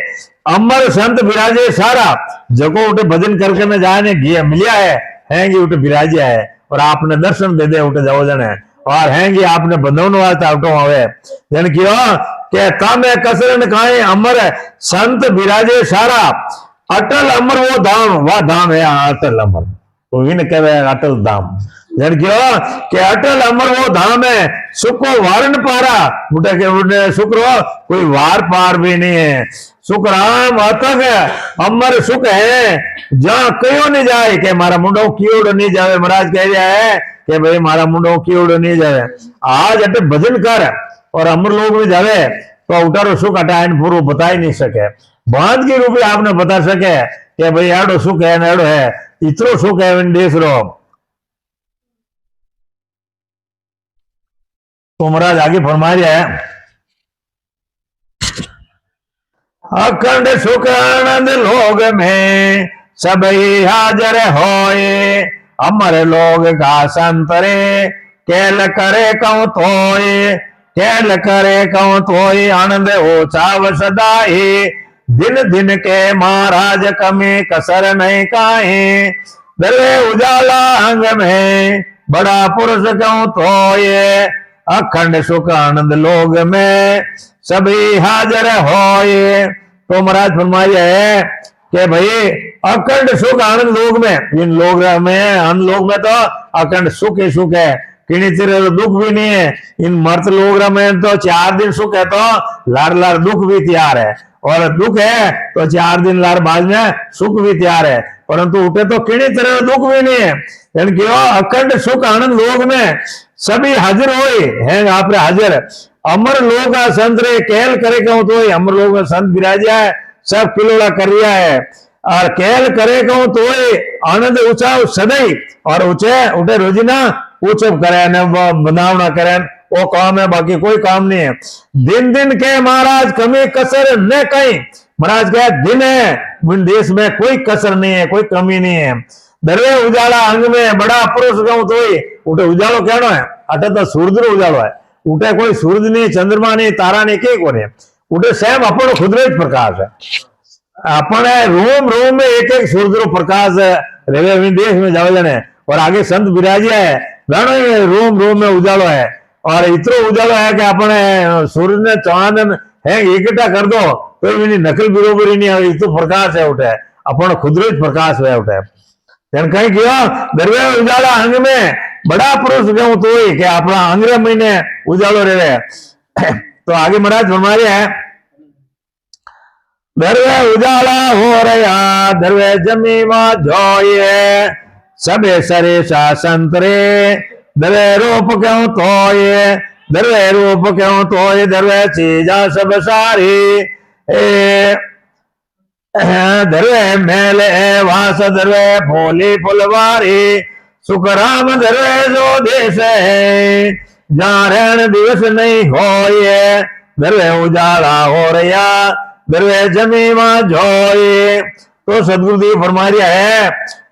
अमर संत विराजे सारा, जगो उठे भजन करके न जाने घिया मिलिया है कि उठे विराजिया है, और आपने दर्शन दे दे उठे जाओ जने, और हैंगी आपने बंधवन वास्ते आउटो आवे, यानी कि तामे कसर ने काए, अमर संत विराजे सारा, अटल अमर वो धाम, वह धाम है अटल अमर, तो इन कहवे अटल धाम, यानी कि अटल अमर वो धाम है, सुखो वारन पारा, उठे के शुक्र कोई वार पार भी नहीं है, सुख राम अतक है, अमर सुख है, जहां कयो नहीं जाए कि मारा मुंडो कीड़ो नहीं जावे। महाराज कह रहा है कि भाई मारा मुंडो कीड़ो नहीं जावे, आज अटे भजन कर और अमर लोग में जावे तो उठारो सुख हटाए पूरा बता ही नहीं सके, बांध के रूप आपने बता सके कि भाई एडो सुख है एडो है, इतरो सुख है देश रो। तो महाराज आगे फरमा रहा है, अखंड सुख आनंद लोग में सबई हाजर होए, अमर लोग का संतरे केल करे कहूं तोए, केल करे कहूं तोए, आनंद हो चाव सदाई, दिन दिन के महाराज कमी कसर नहीं काहे, दले उजाला अंग में बड़ा पुरुष कहूं तोए, अखंड सुख आनंद लोग में सभी हाजर होए। तो महाराज फरमाया है कि भाई अखंड सुख आनंद लोग में, इन लोग में हम लोग में तो अखंड सुख ही सुख है, किन्हीं तरह दुख भी नहीं है, इन मर्त लोग में तो 4 दिन सुख है तो लार लार दुख भी तैयार है, और दुख है तो 4 दिन लार बाद में सुख भी तैयार है, परंतु उठे तो किन्हीं तरह दुख भी नहीं है, यानी कि अखंड सुख आनंद लोग में सभी हाजिर होए हैं आप हाजिर, अमर लोग संत रे केल करे कहूं तो अमर लोग संत विराजा है, सब किलोड़ा कर रिया है, और केल करे कहूं तो आनंद उछाव सदैव और ऊंचे उठे रोजीना ऊंचब करे ने बनावना करे वो काम है, बाकी कोई काम नहीं है। दिन दिन के महाराज कमी कसर न कहीं, महाराज क्या दिन है देश में कोई कसर नहीं है, कोई कमी नहीं है। दरवे उजाला अंग में बड़ा पुरुष कहूं तो उठे उजालो कहनो है, अटे तो सूरज रो उजालो है, उठे कोई सूरज नहीं, चंद्रमा नहीं, तारा नहीं, के कोने उठे स्वयं अपनो खुद रो प्रकाश है। अपने रोम रोम में एक एक सूरज रो प्रकाश रेवे देश में जावे जाने। और आगे संत बिराजिया है, रोम रोम में उजालो है, और इतरो उजालो है कि अपने सूरज ने चांद है इकट्ठा कर दो तो इनी नकल बरोबरी नहीं आवे, तो प्रकाश है उठे अपन खुद रो प्रकाश है उठे। कहीं क्यों दरवे उजाला अंग में बड़ा पुरुष कहूं तो कि अपना अंग्रेज महीने उजालो रहे। तो आगे महाराज फरमा रहे हैं, दरवे उजाला हो रहा दरवे जमी मां जोए, सबे सरे सा संतरे दरवे रूप क्यों तो दरवे रूप क्यों तो दरवे चीजा सब सारी दरवे मेले वास दरवे फूली फुलवारी, सुखराम दरवे जो देश है जहाँ रहन दिवस नहीं होए, दरवे उजाला हो रहा दरवे जमी मां जोए। तो सदगुरुदेव फरमा रहा है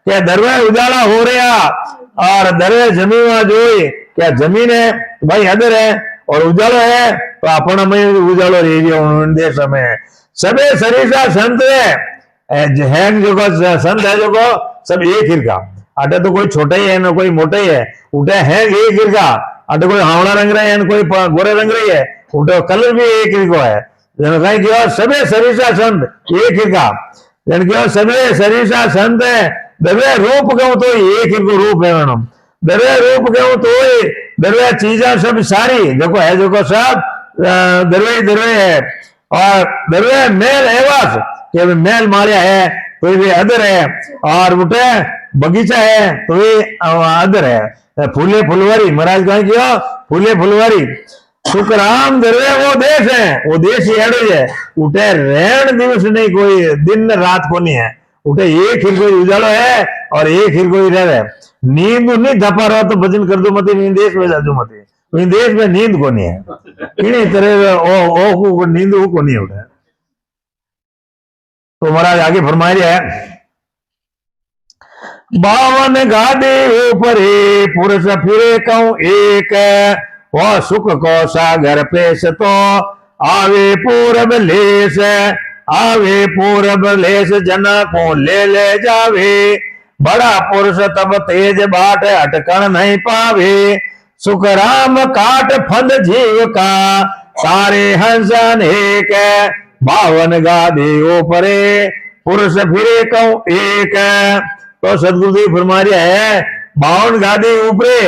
कि दरवे उजाला हो रहा और दरवे जमी मां जोए, क्या जमीन है भाई अदर है और उजालो है तो अपना में उजालो रह देश में। सबे सरीसा संत है जो संत है जो सब एक हिरका, अटे तो कोई छोटा ही है ना कोई मोटा ही है, उठे है एक हिरका, अटे कोई हावड़ा रंग रहा है ना कोई गोरे रंग रही है, उठे कलर भी एक हिरको है। सबे सरीसा संत एक हिरका, सबे सरीसा संत है दरवे रूप कहूं तो एक हिरको रूप है मैडम, दरवे रूप कहूं तो दरवे चीजा सब सारी जो है जो सब दरवे दरवे है। और दरवे मेल एवास कि मेल मारिया है तो ये अदर है, और उठे बगीचा है तो ये अदर है। फूले फुलवारी महाराज कहा क्यों फूले फुलवारी, सुखराम दरवे वो देश है, वो देश ही एड़ो है, उठे रहन दिवस नहीं कोई दिन रात को नहीं है, उठे एक हिल कोई उजालो है और एक हिल कोई रहे। नींद नहीं धपा रहा तो भजन कर दो मत, देश में जाजू मत, देश में नींद को नहीं है, इन्हीं तरह ओ नींद को नहीं उठे। तो महाराज आगे फरमाई है, बावन गादी ऊपर पुरुष फिरे कहूं एक, वो सुख को सागर पेश तो आवे पूरब लेस, आवे पूरब लेस जना को ले जावे, बड़ा पुरुष तब तेज बाट अटकन नहीं पावे, सुख राम काट फंद जीव का सारे हंसन एक, बावन गादी ऊपरे पुरुष फिरे कहूं एक। तो सदगुरुदेव फरमा रहा है 52 गादी ऊपरे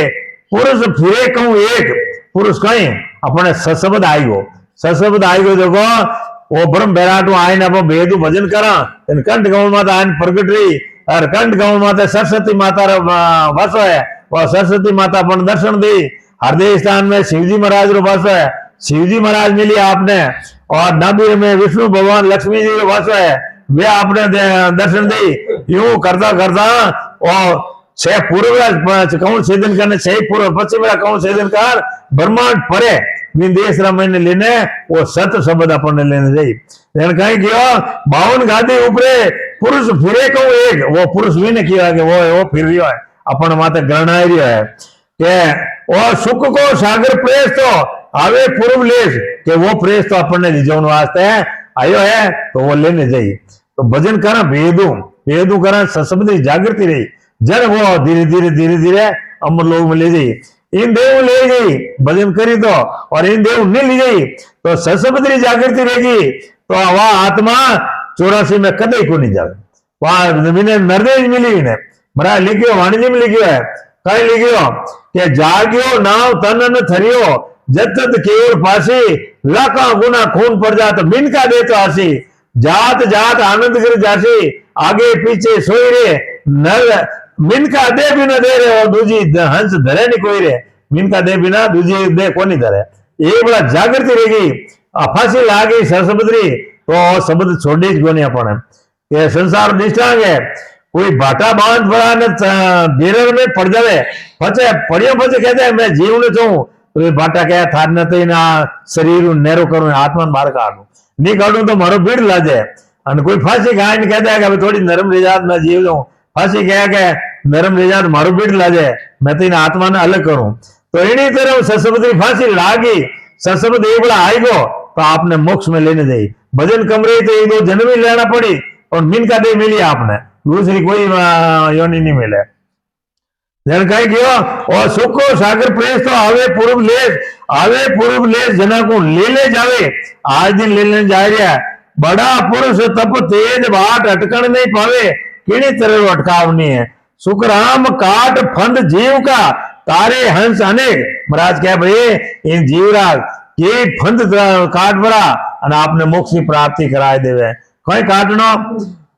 पुरुष फिरे कहूं एक, पुरुष कहीं अपने सशब्द आएगो, सशब्द आएगो देखो वो ब्रह्म बैराटू आयन अपन बेदू भजन करा, कंठ गौण माता आयन प्रगट रही, और कंठ गौण माता सरस्वती माता बस है, और सरस्वती माता अपन दर्शन दी। हृदय स्थान में शिवजी महाराज रो बस है, शिवजी महाराज मिली आपने, और नाभि में विष्णु भगवान लक्ष्मी जी रो बस है, वे आपने दर्शन दी। यूं करता करता और छह पूर्व कौन सेदन करने, छह पूर्व पश्चिम कौन सेदन कर ब्रह्मांड परे देश रामायण लेने वो सत शब्द अपन लेने जाइए। कहीं किया 52 गादी ऊपरे पुरुष फिरे को एक, वो पुरुष भी ने किया कि वो फिर रही है अपन माते गणनाई रही है कि और सुख को सागर प्रेस तो आवे पूर्व लेस, कि वो प्रेस तो अपन ने जीवन वास्ते आयो है तो वो लेने जाइए। तो भजन करा भेदू भेदू करा सशब्द जागृति रही, जन वो धीरे धीरे धीरे धीरे अमर लोग में ले जाइए। इन देव ले गई भजन करी तो, और इन देव नहीं ली गई तो सशब्द जागृति रहेगी, तो वह आत्मा 84 में कदे को नहीं जावे। वहां निर्देश मिली इन्हें महाराज लिखियो, वाणिज्य में लिखियो है, कहीं लिखियो कि जाग्यो नाव तन न थरियो जत केवल फांसी, लाखा गुना खून पड़ जात मिनका दे तो आसी, जात जात आनंद गिर जासी, आगे पीछे सोई रे नर मिनका दे बिना दे रहे और दूजी हंस धरे नहीं कोई रे, मिनका दे बिना दूजी दे को नहीं धरे। ये बड़ा जागृति रहेगी, फांसी लागी सरसबदरी तो शब्द छोड़ी को नहीं अपन ये संसार निष्ठांग है। कोई भाटा बांध पड़ा ने बेरर में पड़ जावे पचे पड़ियो पचे कहते हैं मैं जीव ने छू तो ये भाटा क्या थार न तो ना शरीर नेरो करूं आत्मा बाहर काढूं नहीं काढूं तो मारो भीड़ लाजे અને કોઈ ફાંસી ખાય ને કહેતા કે થોડી નરમ રેજાત मैं जीव जाऊं फांसी कह के नरम रेजात मारू बीट लाजे मैं तो इन आत्मा ने अलग करूं तो इन्हीं तरह ससुपति फांसी लागी ससुपति एक बड़ा आई गो तो आपने मोक्ष में लेने दे भजन कमरे तो एक दो जन्म ही लेना पड़ी और मिन का दे मिली आपने दूसरी कोई योनि नहीं मिले जन कही गयो और सुखो सागर प्रेस तो आवे पूर्व लेस जना को ले जावे आज दिन लेने जा रहा है बड़ा पुरुष तप तेज बाट अटकन नहीं पावे किणी तरह अटकावनी है सुखराम काट फंद जीव का तारे हंस अनेक महाराज क्या भाई इन जीवराज ये फंद काट बड़ा અને આપને મોક્ષ ની પ્રાપ્તિ કરાવી દેવે કઈ કાટનો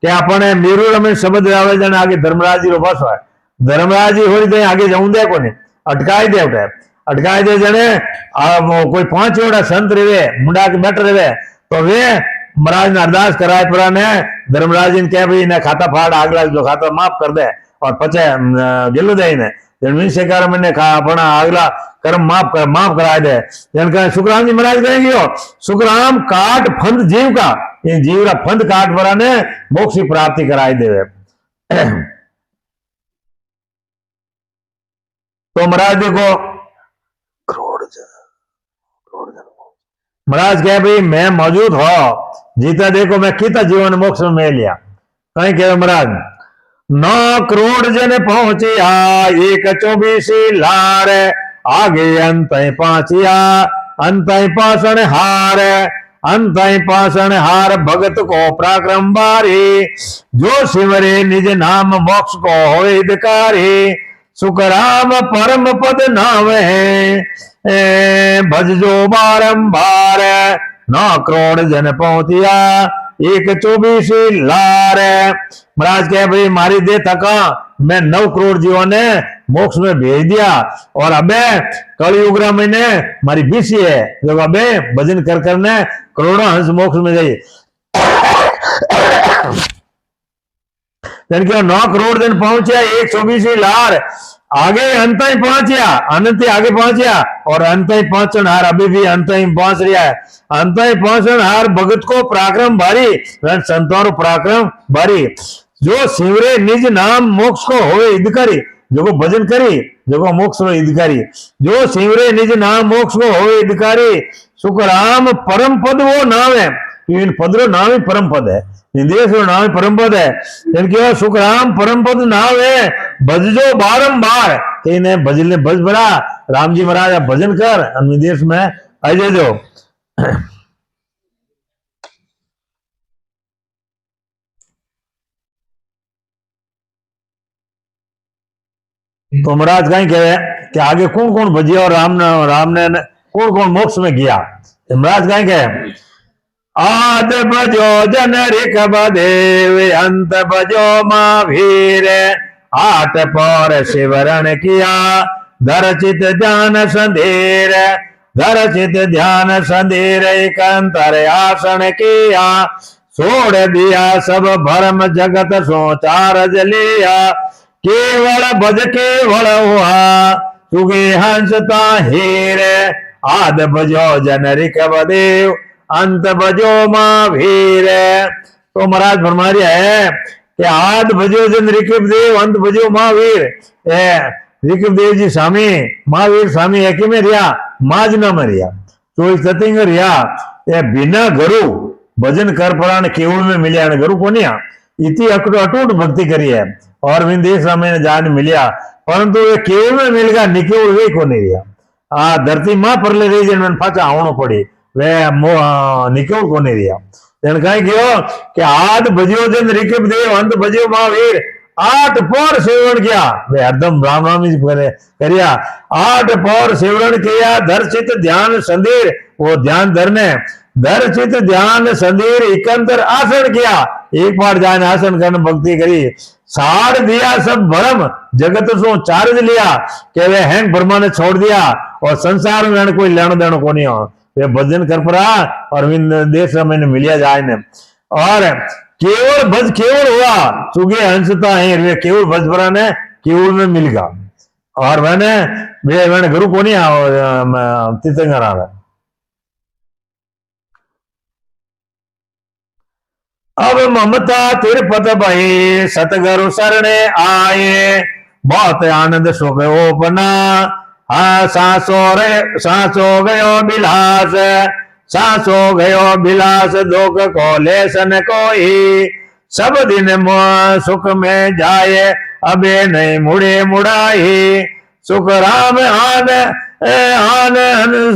કે આપણે મીરુ રમે શબ્દ આવે જને આગે ધર્મરાજી રો બસ હોય ધર્મરાજી હોરી દે આगे जाऊं दे कोने अटकाई दे जने कोई पांच वड़ा संत रेवे मुंडा के बैठ रेवे तो वे महाराज ने अरदास कराए पुरा ने धर्मराज ने कह भाई इन्हें खाता फाड़ आगला जो खाता माफ कर दे और पचे गिल्लू दे इन्हें जन्मी से कर मैंने अपना अगला कर्म माफ करा दे जन कहे सुखराम जी महाराज कहेंगे सुखराम काट फंद जीव का ये जीव रा फंद काट परा ने मोक्ष की प्राप्ति कराई देवे तो महाराज देखो महाराज कहे भाई मैं मौजूद हो जीता देखो मैं कितना जीवन मोक्ष में लिया कहीं कह महाराज 9 करोड़ जन पहुंचिया 124 लार आगे अंत पांचिया अंत पाषण हार भगत को पराक्रम बारी जो सिमरे निज नाम मोक्ष को होए हितकारी सुखराम परम पद नाम है भज जो बारंबार 9 करोड़ जन पहुंचिया 124 लार महाराज कहे भाई मारी दे थका मैं 9 करोड़ जीवों ने मोक्ष में भेज दिया और अबे कलयुग महीने मारी बीसी है जो अबे भजन कर करने करोड़ों हंस मोक्ष में गई 9 करोड़ दिन पहुंचे 124 लार आगे अंत ही पहुंचिया अनंत आगे पहुंचिया और अंत ही पहुंचन हार अभी भी अंत ही पहुंच रहा है अंत ही पहुंचन हार भगत को पराक्रम भारी संतों पराक्रम भारी जो शिवरे निज नाम मोक्ष को होए हितकारी जो को भजन करी जो को मोक्ष हो हितकारी जो शिवरे निज नाम मोक्ष को होए हितकारी सुखराम परम पद वो नाम है इन पदरो नाम ही परम पद है देश नाम ही परम पद है इनके सुखराम परम पद नाम है भजजो बारंबार इन्हें भजन भज बड़ा राम जी महाराज आप भजन कर देश में अजय जो तो महाराज कहीं कहे कि आगे कौन कौन भजिया और राम ने कौन कौन मोक्ष में गया महाराज कहीं कहे आद भजो जन ऋख देव अंत भजो महावीर 8 पौर शिवरण किया धरचित ध्यान संधीर एकांतर आसन किया छोड़ दिया सब भरम जगत सो चारज लिया केवल भज केवल हुआ तुगे हंसता हीर आद भजो जन ऋख देव अंत भजो महावीर तो महाराज फरमा रहा है कि आद भजो जन ऋषभ देव अंत भजो महावीर ऋषभ देव जी स्वामी महावीर स्वामी एक में रिया माज न में रिया तो सतिंग रिया ये बिना गुरु भजन कर परान केवल में मिलिया गुरु को नहीं इतनी अटूट भक्ति करी है और विदेश स्वामी ने जान मिलिया परंतु ये केवल में मिल गया निकेवल वे को नहीं रिया धरती मां पर ले रही जन पाचा आवनो पड़ी वे निकेवल को नहीं रिया जन कहीं गयो कि आद भजियो जन ऋषभ देव अंत भजियो महावीर 8 पौर सेवरण किया वे हरदम राम राम ही करिया 8 पौर सेवरण किया दर्शित ध्यान संधीर वो ध्यान धरने दर्शित ध्यान संधीर इकंतर आसन किया एक बार जान आसन करने भक्ति करी साड़ दिया सब भरम जगत सो चार्ज लिया के वे हैंग ब्रह्मा ने छोड़ दिया और संसार में कोई लेना देना को नहीं हो वे भजन कर पड़ा और देश में मिलिया जाए ने और केवल भज केवल हुआ चुगे हंसता है वे केवल भज भरा ने केवल में मिलेगा और मैंने गुरु को नहीं तीर्थंकर आ रहा अब ममता तिरपत भई सतगुरु शरणे आए बहुत आनंद सुख ओपना सांसो गयो बिलास सांसो गयो बिलास दुख को लेसन कोई सब दिन सुख में जाए अबे नहीं मुड़े मुड़ाई सुख राम आन आन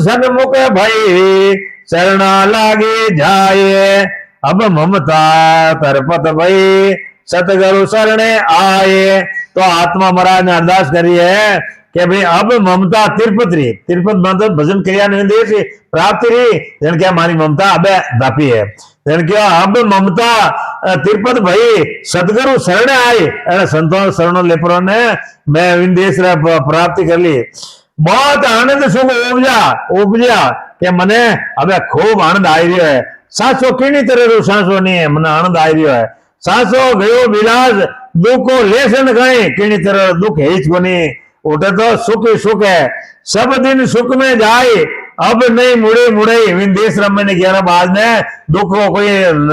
सन्मुख भई शरणा लागी जाए अब ममता तरपत भई सतगुरु शरणे आए। तो आत्मा महाराज ने अरदास करी है कि भाई अब ममता तिरपत रही तिरपत मतलब भजन क्रिया निर्देश प्राप्ति रही जन क्या हमारी ममता अब दापी है जन क्या अब ममता तिरपत भई सतगुरु शरण आए संतों शरणों लेपरों ने मैं विदेश प्राप्ति कर ली बहुत आनंद सुख उपजा के मने अब खूब आनंद आई रही है सांसो कीनी तरह सांसो नहीं है मन आनंद आई रही है सांसो गयो विलास दुखो लेसन गए कीनी तरह दुख है को नहीं उठे तो सुख ही सुख है सब दिन सुख में जाए अब नहीं मुड़े मुड़े विदेश रमे ने 11 बाद में दुख को कोई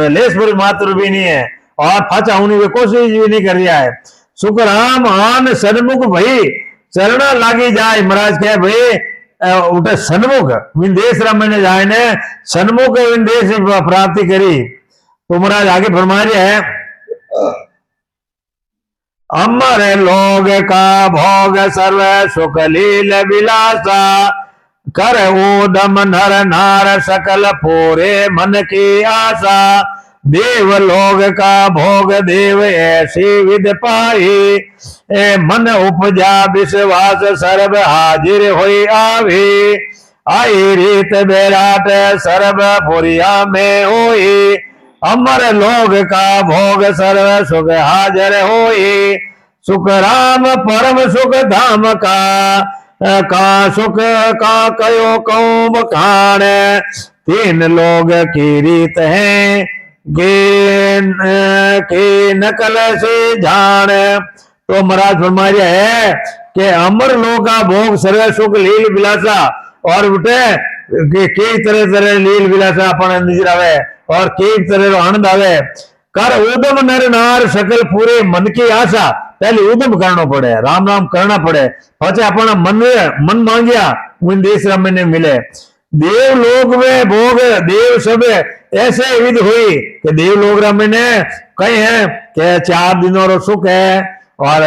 लेस भरी मात्र भी नहीं है और फाचा होने की कोशिश भी नहीं कर रहा है सुख राम आन सन्मुख भई चरणा लागी जाए महाराज कहे भाई उठे सन्मुख विदेश रमे ने जाए ने सन्मुख विदेश प्राप्ति करी तो महाराज आगे फरमा रहे है अमर लोग का भोग सर्व सुख लील विलासा कर उदम नर नार सकल पूरे मन की आशा देव लोग का भोग देव ऐसी विद पाई ए मन उपजा विश्वास सर्व हाजिर होई आवी आई रीत बेराट सर्व पुरिया में होई अमर लोग का भोग सर्व सुख हाजर होई सुख राम परम सुख धाम का सुख का कयो कौम खान तीन लोग की रीत है के नकल से जान। तो महाराज फरमा रहा है कि अमर लोग का भोग सर्व सुख लील विलासा और उठे कई तरह तरह लील विलासा अपन नजर आवे और कई तरह आनंद आवे कर उदम नर नार सकल पूरे मन की आशा पहले उदम करना पड़े राम राम करना पड़े पचे अपना मन मांगिया उन देश राम ने मिले देव लोग में भोग देव सब ऐसे विध हुई कि देव लोग राम ने कहे हैं कि 4 दिनों रो सुख है और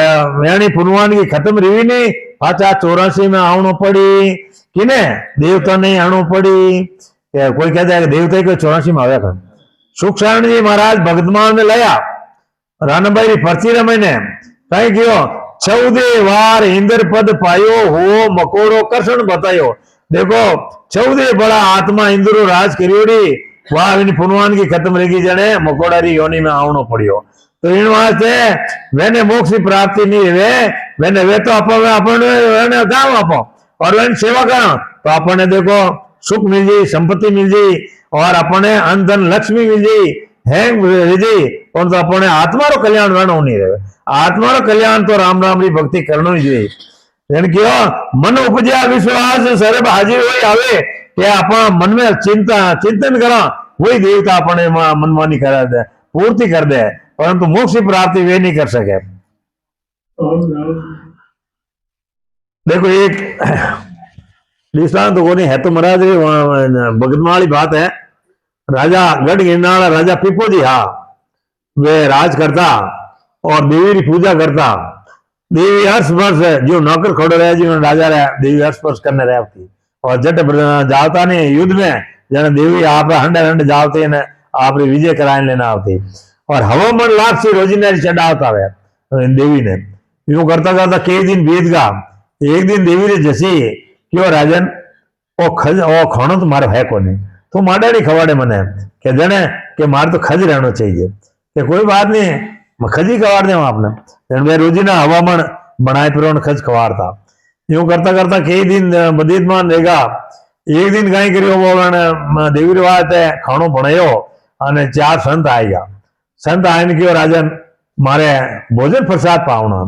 यानी पुनवान की खत्म रही नहीं पाचा 84 में आनो पड़ी कि ने देवता नहीं आनो पड़ी कोई कहता है कि देवता को 84 में आया सुख शरण जी महाराज भगतमान ने लाया रानभाई पर्ची रमे ने कहीं क्यों 14 वार इंद्र पद पायो हो मकोड़ो कर्षण बतायो देखो 14 बड़ा आत्मा इंद्रो राज करियोड़ी वहां पुनवान की खत्म रहेगी जने मकोड़ा री योनि में आवनो पड़ियो तो इन वास्ते वेने मोक्ष की प्राप्ति नहीं वे वेने वे तो अपन गाँव आपो और वेन सेवा करो तो अपने देखो सुख मिल जाये संपत्ति मिल जाये और अपने अंधन लक्ष्मी मिल जाये हैंग जी और तो अपने आत्मा रो कल्याण वेणो नहीं रहे आत्मा रो कल्याण तो राम राम री भक्ति करनो ही જોઈએ क्यों मन उपजा विश्वास सर्व हाजिर हुई आवे कि अपन मन में चिंतन करा वही देवता अपने मनमानी करा दे पूर्ति कर दे परंतु मोक्ष की प्राप्ति वे नहीं कर सके। देखो एक दृष्टांत तो कोनी है तो महाराज भगतमाल वाली बात है राजा गढ़ गिरनार राजा पीपो जी हाँ वे राज करता और देवी की पूजा करता देवी हर्ष वर्ष जो नौकर खड़ो रहे जो राजा रहे देवी हर्ष वर्ष करने रहे थी और जट जावता ने युद्ध में जन देवी आप हंड जावते ने आप विजय कराने लेना आवती और हवामन लाख से रोजीना चढ़ावता है देवी ने यूं करता करता कई दिन बीत गया एक दिन देवी ने जसी क्यों राजन ओ खानो तो मारो है कोनी तो माड़ा नहीं खवाड़े मने के जने के मार तो खज रहना चाहिए कि कोई बात नहीं मैं खजी खवाड़ दे आपने मैं रोजीना हवामन बनाए फिर खज खवाड़ था यूं करता करता कई दिन बदीतमान रहेगा एक दिन कहीं करियो वो देवी रिवाज है खानो बनायो અને 4 संत आई गया संत आयन की राजन मारे भोजन प्रसाद पावना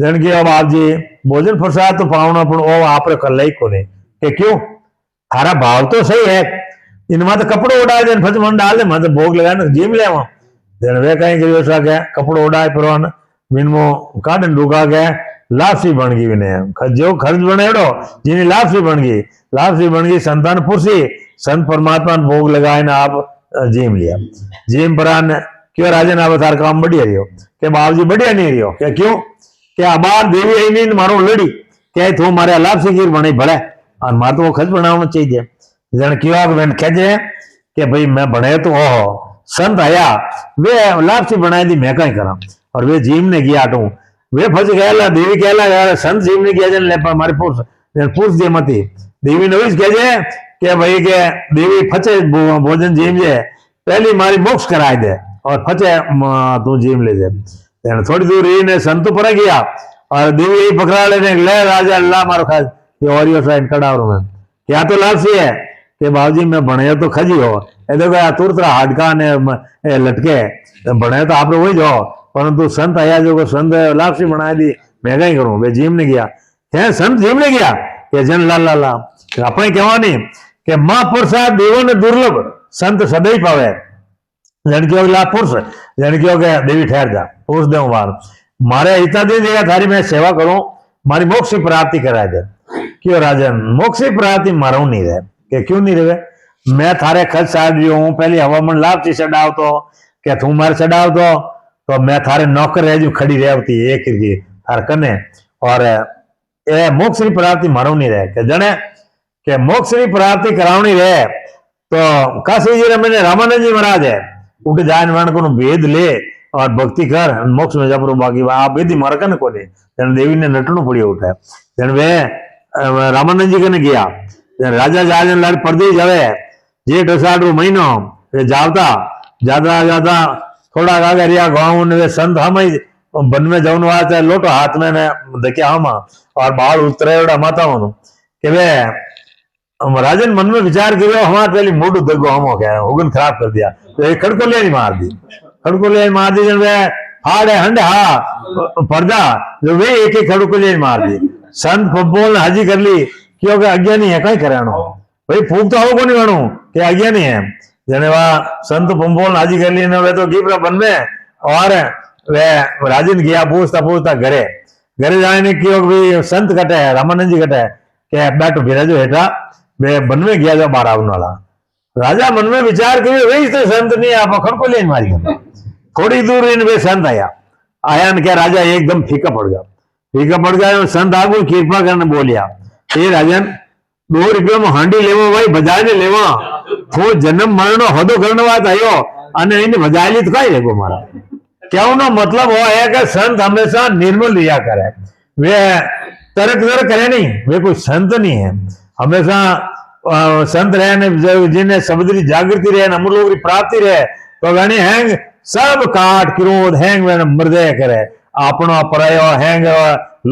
जन की अब आप जी भोजन प्रसाद तो पावना पण ओ आप कल ही कोने के क्यों थारा भाव तो सही है इनमें तो कपड़ो उड़ाए देन फच मन डाल दे मैं तो भोग लगाने जीम ले जन वे कहीं करियो सा के कपड़ो उड़ाए परवान विनमो काडन डूगा के लापसी बन गई विने जो खर्च बनेड़ो जिनी लापसी बन गई संतान पुरसी संत परमात्मा ने भोग लगाए ना आप जीम लिया जीम परान क्यों राजन आप थार काम बढ़िया रहियो के बाबूजी बढ़िया नहीं रहियो के क्यों के अबार देवी आई नहीं मारो लड़ी के तू मारे लापसी खीर बने भले और मार तो वो खर्च बनाना चाहिए जन क्यों मैंने कहे कि भाई मैं बने तो ओहो संत आया वे लापसी बनाई दी मैं कहीं करा और वे जीम ने गया आटू वे फंस गया देवी कहला संत जीम ने गया जन ले मारे पुरुष जे मती देवी ने कहे कि भाई के देवी फचे भोजन जीम जे पहली मारी मोक्ष कराए दे और फचे तू जीम ले दे थोड़ी दूर ने संत पर गया और देवी यही पकड़ा ले राजा अल्लाह मारो खा और यो साइन कड़ावर में क्या तो लापसी है कि बाबूजी मैं बने तो खजी हो ए देखो तुरंत हाडका ने लटके बने तो आप वही जाओ परंतु संत आया जो संत लापसी बना दी मैं कहीं करूं वे जीम ने गया है संत जीम ने गया कि जन ला ला अपने कहवानी कि मां प्रसाद देवो ने दुर्लभ संत सदैव पावे लड़कियों के लाभ पुरुष लड़कियों के देवी ठहर जा पुरुष दे बार मारे इतना दिन देगा थारी मैं सेवा करूं मारी मोक्ष की प्राप्ति कराए दे क्यों राजन मोक्ष की प्राप्ति मारू नहीं रहे कि क्यों नहीं रहे मैं थारे खर्च साड़ रही हूँ पहले हवामन लाभ से चढ़ाव तो क्या तू मारे चढ़ाव तो मैं थारे नौकर रह जो खड़ी रहती एक थार कने और ए मोक्ष की प्राप्ति मारू नहीं रहे कि जने के मोक्ष की प्राप्ति करावनी रहे तो काशी जी मैंने रामानंद जी महाराज है उठ जान वन को भेद ले और भक्ति कर मोक्ष में जबरो बाकी आप भेदी मारकन को ने जन देवी ने नटणु पड़ियो उठा जन वे रामानंद जी कने गया राजा जाजन लाल परदेश जावे जेठ अषाढ़ रो महीनो जावता जाता जाता थोड़ा आगे रिया गाँव ने संत हम वन में जवन वास्ते लोटो हाथ में ने देखिया हम और बाहर उतरे माता के वे राजन मन में विचार करो हमारे पहले मूड दगो हम हो गया हुगन खराब कर दिया तो एक खड़कोलिया नहीं मार दी जन वे हाड़ हंड हा पर्दा जो वे एक खड़कोलिया मार दी संत बोल हाजी कर ली क्योंकि अज्ञानी है कहीं करानो भाई फूक तो हो को नहीं बनू कि अज्ञानी है जने वह संत पंपोल हाजी कर ली वे तो गिबरा बन में और वे राजन गया पूछता घरे जाने क्यों भाई संत कटे है रामानंद जी कटे है कि बैठो फिर जो हेठा वे बन में गया जो बारह वाला राजा मन में विचार करिए वही तो संत नहीं आप खड़को ले मारी थोड़ी दूर इन वे संत आया न क्या राजा एकदम फीका पड़ गया संत आगू कृपा करने बोलिया ये राजन 2 रुपया में हांडी लेवो भाई बजाने लेवा थो जन्म मरण होदो करने बात आयो अने इन बजाली तो कई रेगो मारा क्या ना मतलब वो है कि संत हमेशा निर्मल रिया करे वे तरक करे नहीं वे कोई संत नहीं है हमेशा संत रहे जिन्हें सबदरी जागृति रहे अमर लोग प्राप्ति रहे तो गणी हैंग सब काट क्रोध हैंग वे मृदय करे अपनो परायो हैंग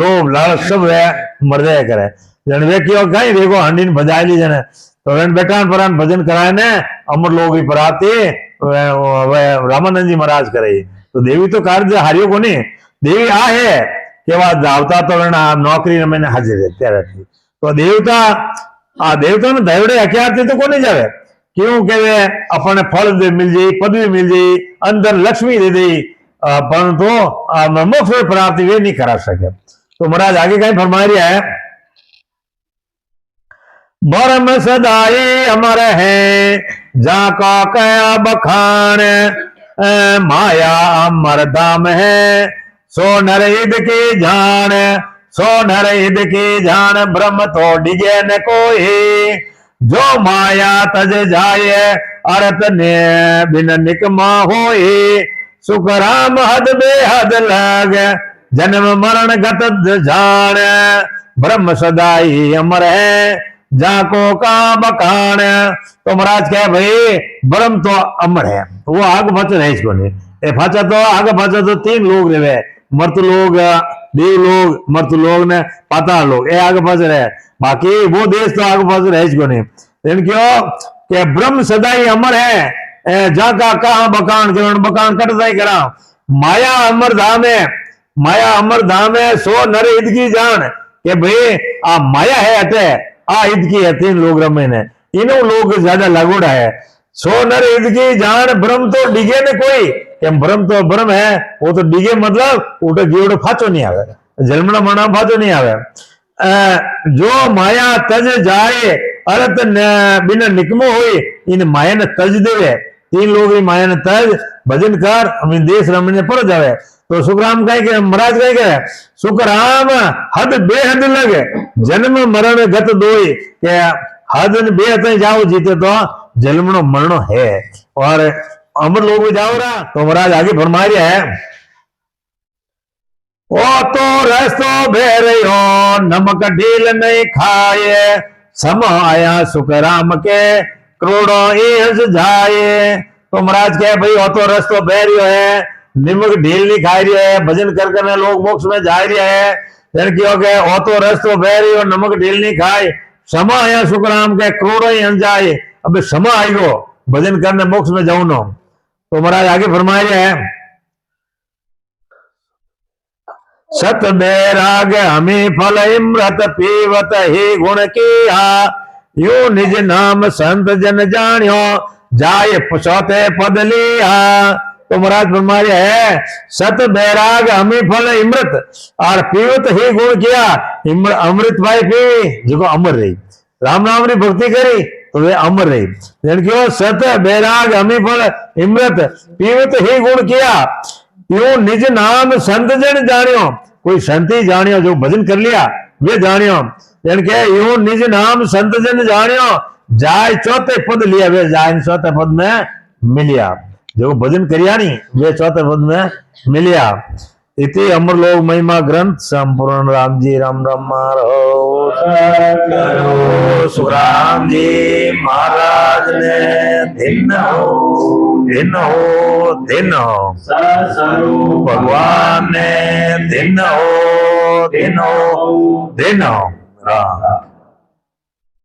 लोभ लालच सब वे मृदय करे जन वे क्यों कहीं देखो हंडी बजाई ली जने तो वे बेटा परान भजन कराए ने अमर लोग प्राप्ति रामानंद जी महाराज करे तो देवी तो कार्य हारियो को नहीं देवी आ है के बाद जावता तो नौकरी मैंने हाजिर रहती तो देवता ने दयवड़े हथियार तो को नहीं जावे क्यों के वे अपने फल मिल जाई पदवी मिल जाई अंदर लक्ष्मी दे दी परंतु मोक्ष प्राप्ति वे नहीं करा सके तो महाराज आगे कहीं फरमा रहा है बरम सदाई अमर है जाका कया बखान माया अमर धाम है सो नर ईद की जान सो नर ईद की जान ब्रह्म तो डिगे न कोई जो माया तज जाए अरत ने बिन निकमा होई सुख राम हद बेहद लग जन्म मरण गत जान ब्रह्म सदाई अमर है जाको का बखान तो महाराज कहे भाई ब्रह्म तो अमर है वो आग बच रहे इसको नहीं फाचा तो आग बचा तो 3 लोग रहे मर्त लोग देव लोग मर्त लोग ने पाताल लोग ये आगे बच रहे बाकी वो देश तो आगे बच रहे इसको नहीं लेकिन क्यों कि ब्रह्म सदा ही अमर है जा का कहा बकान करण बकान कटता ही करा माया अमर धाम है, माया अमर धाम है। सो नर हित की जान के भाई आ माया है अटे आ हित की है, तीन लोग रमे ने इनो लोग ज्यादा लागोड़ा है। सो नर हित की जान ब्रह्म तो डिगे ने कोई के ब्रह्म तो ब्रह्म है, वो तो डिगे मतलब उठे गियोड़ो फाचो नहीं आवे, जन्मना मरना फाचो नहीं आवे। जो माया तज जाए अरत बिना निकमो हुई इन माया ने तज देवे, तीन लोग माया ने तज भजन कर अपने देश रमने पर जावे। तो सुखराम कहे के महाराज कहे के सुखराम हद बेहद लगे जन्म मरण गत दोई के हद बेहद जाओ जीते तो जन्मनो मरणो है। और अमर लोग भी जाओ रहा तो महाराज आगे फरमा रहा है ओ तो रस्तो बेरे हो नमक ढील नहीं खाए सम आया सुखराम के करोड़ों ईंस जाए। तो महाराज कहे भाई ओ तो रस्तो बह रियो है, निमक ढील नहीं खा रही है, भजन कर करने लोग मोक्ष में जा रहे है। फिर क्यों कहे ओ तो रस्तो बह रियो नमक ढील नहीं खाए समा आया सुखराम के करोड़ों ईंस जाए। अब समा आई गो भजन करने मोक्ष में जाऊ नो। तो महाराज आगे फरमाया है सत बैराग हमें फल इमृत पीवत ही गुण किया यो निज नाम संत जन जानियो जाय पुछौते पद लिया। तो महाराज फरमाया है सत बैराग हमें फल इमृत और पीवत ही गुण किया अमृत भाई पी जो अमर रही राम नाम री भक्ति करी तो वे अमर रही। क्यों सत बैराग हमें फल इमृत पीवत ही गुण किया यो निज नाम संत जन जानियो, कोई संत ही जानियो जो भजन कर लिया वे जानियो। के यो निज नाम संत जन जानियो जाय चौथे पद लिया वे जाय चौथे पद में मिलिया, जो भजन करिया नहीं वे चौथे पद में मिलिया। इति अमर लोग महिमा ग्रंथ संपूर्ण राम जी राम राम सुखराम जी महाराज ने दिन हो स्वरूप भगवान ने दिन हो राम।